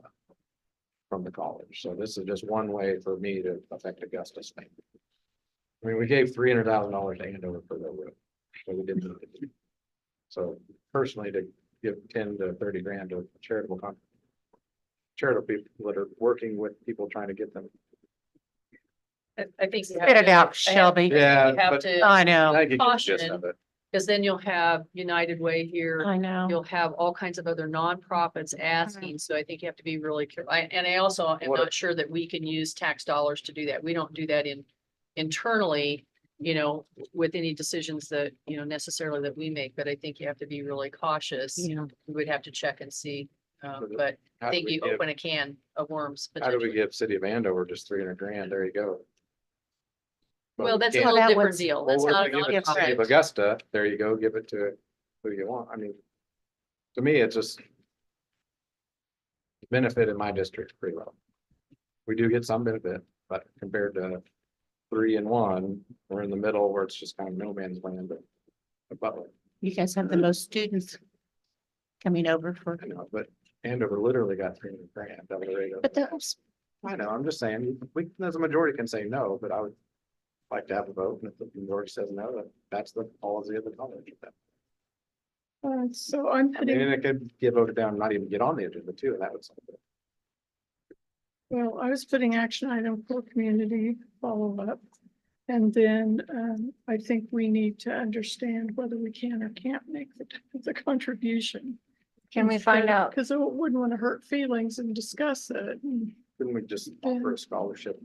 from the college. So this is just one way for me to affect Augusta's thing. I mean, we gave $300,000 to Andover for their roof. So we didn't. So personally, to give 10 to 30 grand to charitable people that are working with people trying to get them. I think. Spit it out, Shelby. Yeah, You have but- to, I know, I get the gist Caution. of it. because then you'll have United Way here. I know. You'll have all kinds of other nonprofits asking, so I think you have to be really careful. And I also am What- not sure that we can use tax dollars to do that. We don't do that internally, with any decisions that, necessarily that we make, but I think you have to be really cautious. Yeah. We would have to check and see, So the- but I How do think we you give- open a can of worms. how do we potentially. give City of Andover just 300 grand? There you go. But Well, we that's a can't- little that different was- deal. Well, That's what if not we a give it to City of nonprofit. Augusta? There you go, give it to who you want. I mean, to me, it's just benefit in my district pretty well. We do get some benefit, but compared to 3 and 1, we're in the middle where it's just kind of no man's land, but Butler, You guys have the most students coming over for, but Andover literally got 300 grand. Del Dorado. but those, I know, I'm just saying, we, as a majority can say no, but I would like to have a vote, and if the majority says no, that's the policy of the college. So I'm I mean, putting, and it could get voted down, and not even get on the agenda too, and that would solve it. well, I was putting action item for community follow-up. And then I think we need to understand whether we can or can't make the contribution. Can we find out? Because I wouldn't want to hurt feelings and discuss it. Couldn't we just offer a scholarship?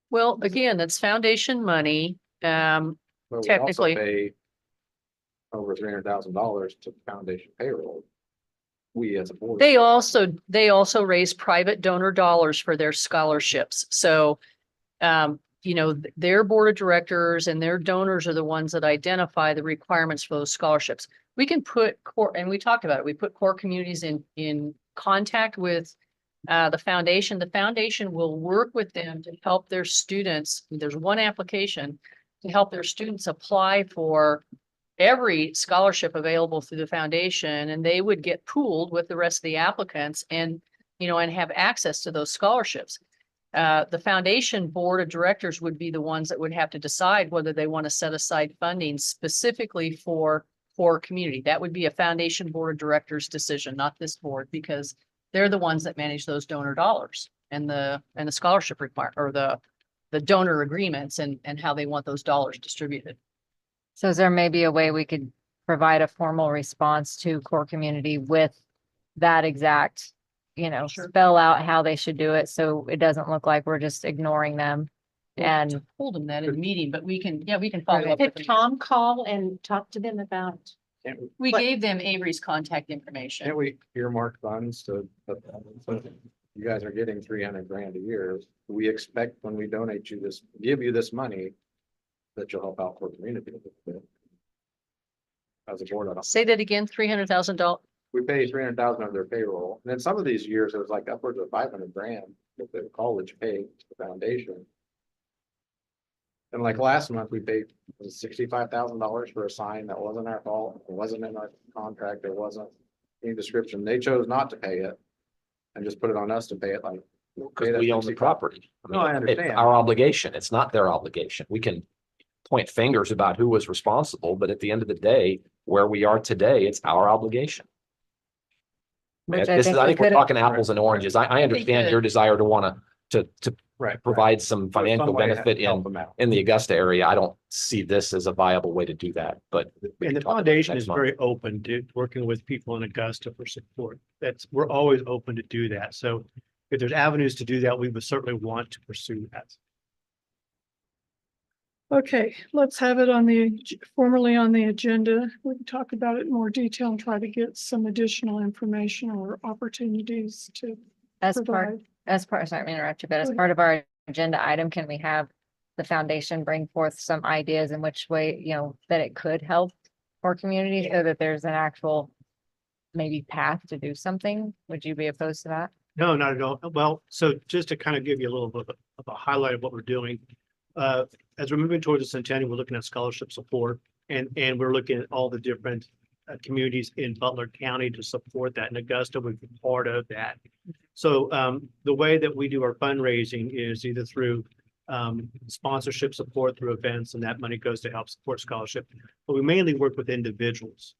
Well, again, that's foundation money. Well, we also Technically. Pay over $300,000 to foundation payroll. We as a board. They also raise private donor dollars for their scholarships. So, their board of directors and their donors are the ones that identify the requirements for those scholarships. We can put core, and we talked about it, we put core communities in contact with the foundation. The foundation will work with them to help their students. There's one application to help their students apply for every scholarship available through the foundation, and they would get pooled with the rest of the applicants and have access to those scholarships. The foundation board of directors would be the ones that would have to decide whether they want to set aside funding specifically for community. That would be a foundation board of directors decision, not this board, because they're the ones that manage those donor dollars and the scholarship or the donor agreements and how they want those dollars distributed. So is there maybe a way we could provide a formal response to core community with that exact, Sure. spell out how they should do it, so it doesn't look like we're just ignoring them? And Told them that in the meeting, but we can follow up with did them. Tom call and talk to them about? Can't we, We But- gave them Avery's contact information. can't we earmark funds to, so you guys are getting 300 grand a year. We expect when we donate you this, give you this money, that you'll help out for the community. As a board, I don't. Say that again, $300,000. We pay 300,000 of their payroll. And then some of these years, it was like upwards of 500 grand that the college paid to the foundation. And like last month, we paid $65,000 for a sign that wasn't our fault. It wasn't in our contract. There wasn't any description. They chose not to pay it. And just put it on us to pay it like. Because we own the property. No, I mean, understand. Our obligation, it's not their obligation. We can point fingers about who was responsible, but at the end of the day, where we are today, it's our obligation. Which I This is, think I we think we're could've- talking apples and oranges. I understand that- your desire to want to Right. provide some financial Some way to benefit help them out. in the Augusta area. I don't see this as a viable way to do that, but. we And can the talk about it foundation next is month. very open to working with people in Augusta for support. We're always open to do that. So if there's avenues to do that, we would certainly want to pursue that. Okay, let's have it on formally on the agenda. We can talk about it in more detail and try to get some additional information or opportunities to provide. sorry to interrupt you, but as Go ahead. part of our agenda item, can we have the foundation bring forth some ideas in which way, you know, that it could help our community so that there's an actual maybe path to do something? Would you be opposed to that? No, not at all. Well, so just to kind of give you a little bit of a highlight of what we're doing. As we're moving towards the centennial, we're looking at scholarship support and we're looking at all the different communities in Butler County to support that. And Augusta would be part of that. So the way that we do our fundraising is either through sponsorship support through events, and that money goes to help support scholarship. But we mainly work with individuals.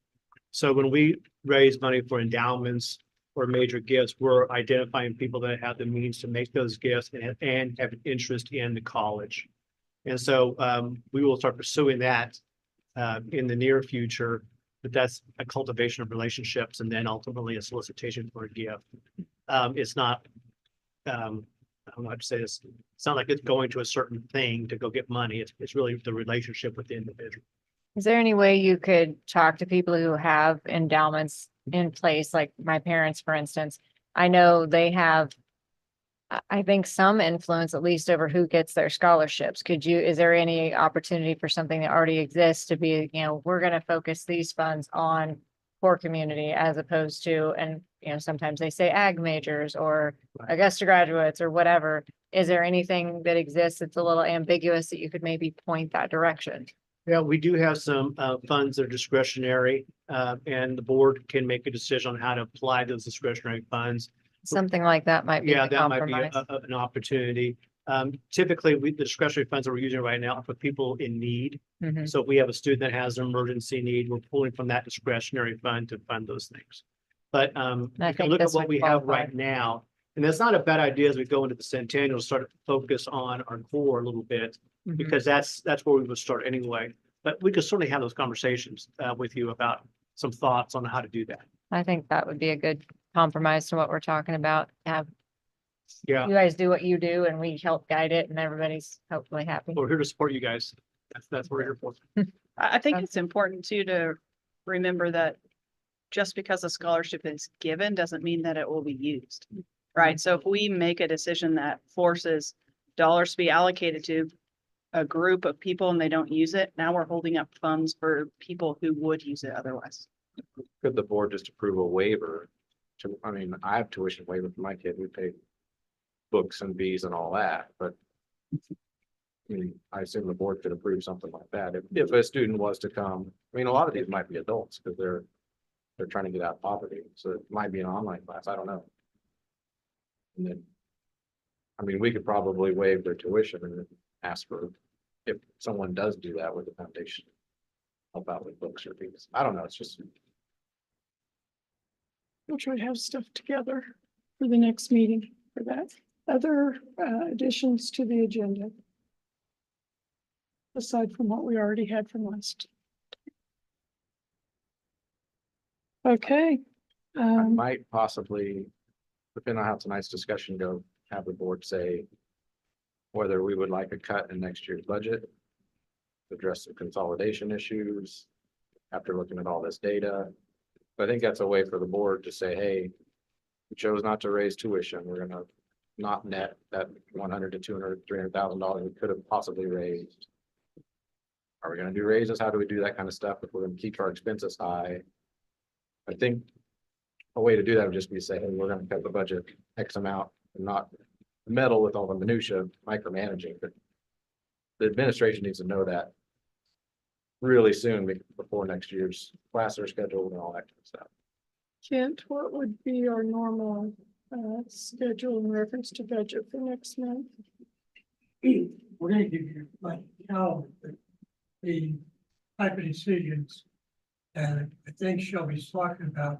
So when we raise money for endowments or major gifts, we're identifying people that have the means to make those gifts and have an interest in the college. And so we will start pursuing that in the near future, but that's a cultivation of relationships and then ultimately a solicitation for a gift. It's not, I don't know how to say this. It's not like it's going to a certain thing to go get money. It's really the relationship with the individual. Is there any way you could talk to people who have endowments in place, like my parents, for instance? I know they have, I think, some influence at least over who gets their scholarships. Is there any opportunity for something that already exists to be, you know, we're going to focus these funds on poor community as opposed to, and, you know, sometimes they say ag majors or Augusta graduates or whatever. Is there anything that exists that's a little ambiguous that you could maybe point that direction? Yeah, we do have some funds that are discretionary, and the board can make a decision on how to apply those discretionary funds. Something like that might be Yeah, the that might be compromise. an opportunity. Typically, the discretionary funds that we're using right now are for people in need. Mhm. So if we have a student that has an emergency need, we're pulling from that discretionary fund to fund those things. But I if you think look at this what would we have qualify. right now, and that's not a bad idea as we go into the centennial, start to focus on our core a little bit, Mhm. because that's where we would start anyway. But we could certainly have those conversations with you about some thoughts on how to do that. I think that would be a good compromise to what we're talking about. Have Yeah, you guys do what you do and we help guide it and everybody's hopefully happy. we're here to support you guys. That's what we're here for. I think it's important too to remember that just because a scholarship is given doesn't mean that it will be used. Right? So if we make a decision that forces dollars to be allocated to a group of people and they don't use it, now we're holding up funds for people who would use it otherwise. Could the board just approve a waiver to, I mean, I have tuition waiver for my kid. We pay books and fees and all that, but I mean, I assume the board could approve something like that. If a student was to come, I mean, a lot of these might be adults because they're trying to get out of poverty. So it might be an online class. I don't know. And then, I mean, we could probably waive their tuition and then ask for, if someone does do that with the foundation, help out with books or fees. I don't know. It's just, We'll try to have stuff together for the next meeting for that. Other additions to the agenda? Aside from what we already had from last. Okay. I might possibly, depending on how tonight's discussion go, have the board say whether we would like a cut in next year's budget, address the consolidation issues after looking at all this data. But I think that's a way for the board to say, hey, we chose not to raise tuition. We're gonna not net that 100 to 200, $300,000 we could have possibly raised. Are we gonna do raises? How do we do that kind of stuff if we're gonna keep our expenses high? I think a way to do that would just be to say, hey, we're gonna cut the budget X amount and not meddle with all the minutia of micromanaging, but the administration needs to know that really soon before next year's classes are scheduled and all that kind of stuff. Kent, what would be our normal schedule in reference to budget for next month? We're gonna give you like calendar, the type of decisions that I think Shelby's talking about,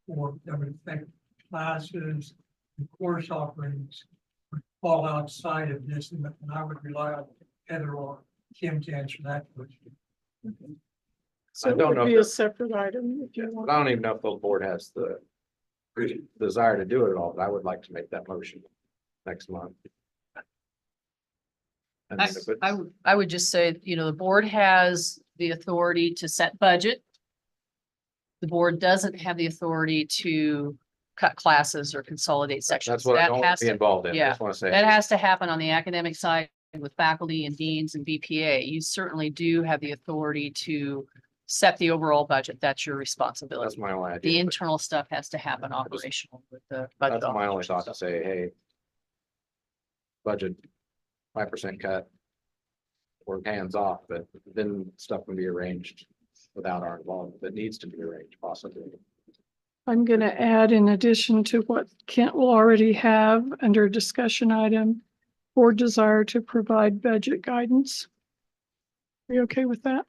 or that would affect classes and course offerings would fall outside of this, and I would rely on Heather or Kim to answer that question. So I it don't would know be if a the- separate item if you But want. I don't even know if the board has the desire to do it at all, but I would like to make that motion next month. And I, then if it's- I would just say, you know, the board has the authority to set budget. The board doesn't have the authority to cut classes or consolidate sections. That's what I That don't want has to be to- involved in. I yeah, just want to say. That has to happen on the academic side with faculty and deans and BPA. You certainly do have the authority to set the overall budget. That's your That's responsibility. my only The idea. but internal stuff has to happen operational with the budget. That's my only operations. thought to say, hey. Budget, 5% cut. Or hands off, but then stuff can be arranged without our involvement. That needs to be arranged possibly. I'm going to add in addition to what Kent will already have under discussion item, board desire to provide budget guidance. Are you okay with that?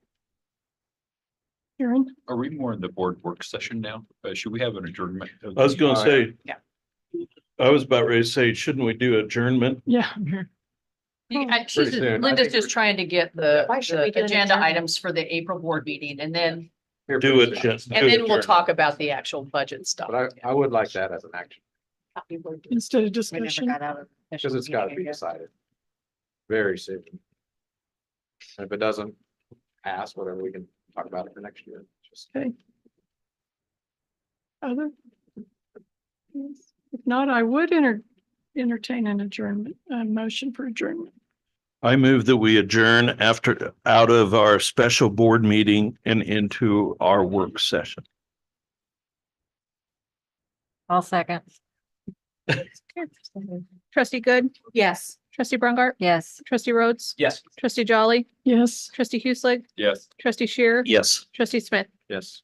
Aaron? Are we more in the board work session now? Should we have an adjournment? I was gonna say. Yeah. I was about ready to say, shouldn't we do adjournment? Yeah. She's, soon. I Linda's think just trying to get the Why should we do an agenda adjournment? items for the April board meeting and then, Here Do pretty it, soon. just and do then it. we'll talk about the actual budget stuff. But I would like that as an action, Instead of We never discussion. got out of. because it's got to be decided. Very soon. And if it doesn't pass, whatever, we can talk about it for next year. Just Other? Yes. If not, I would entertain an adjournment, a motion for adjournment. I move that we adjourn out of our special board meeting and into our work session. I'll second. Trustee Good, Yes. trustee Brungart, Yes. trustee Rhodes, Yes. trustee Jolly, Yes. trustee Hueslick, Yes. trustee Shear, Yes. trustee Smith. yes.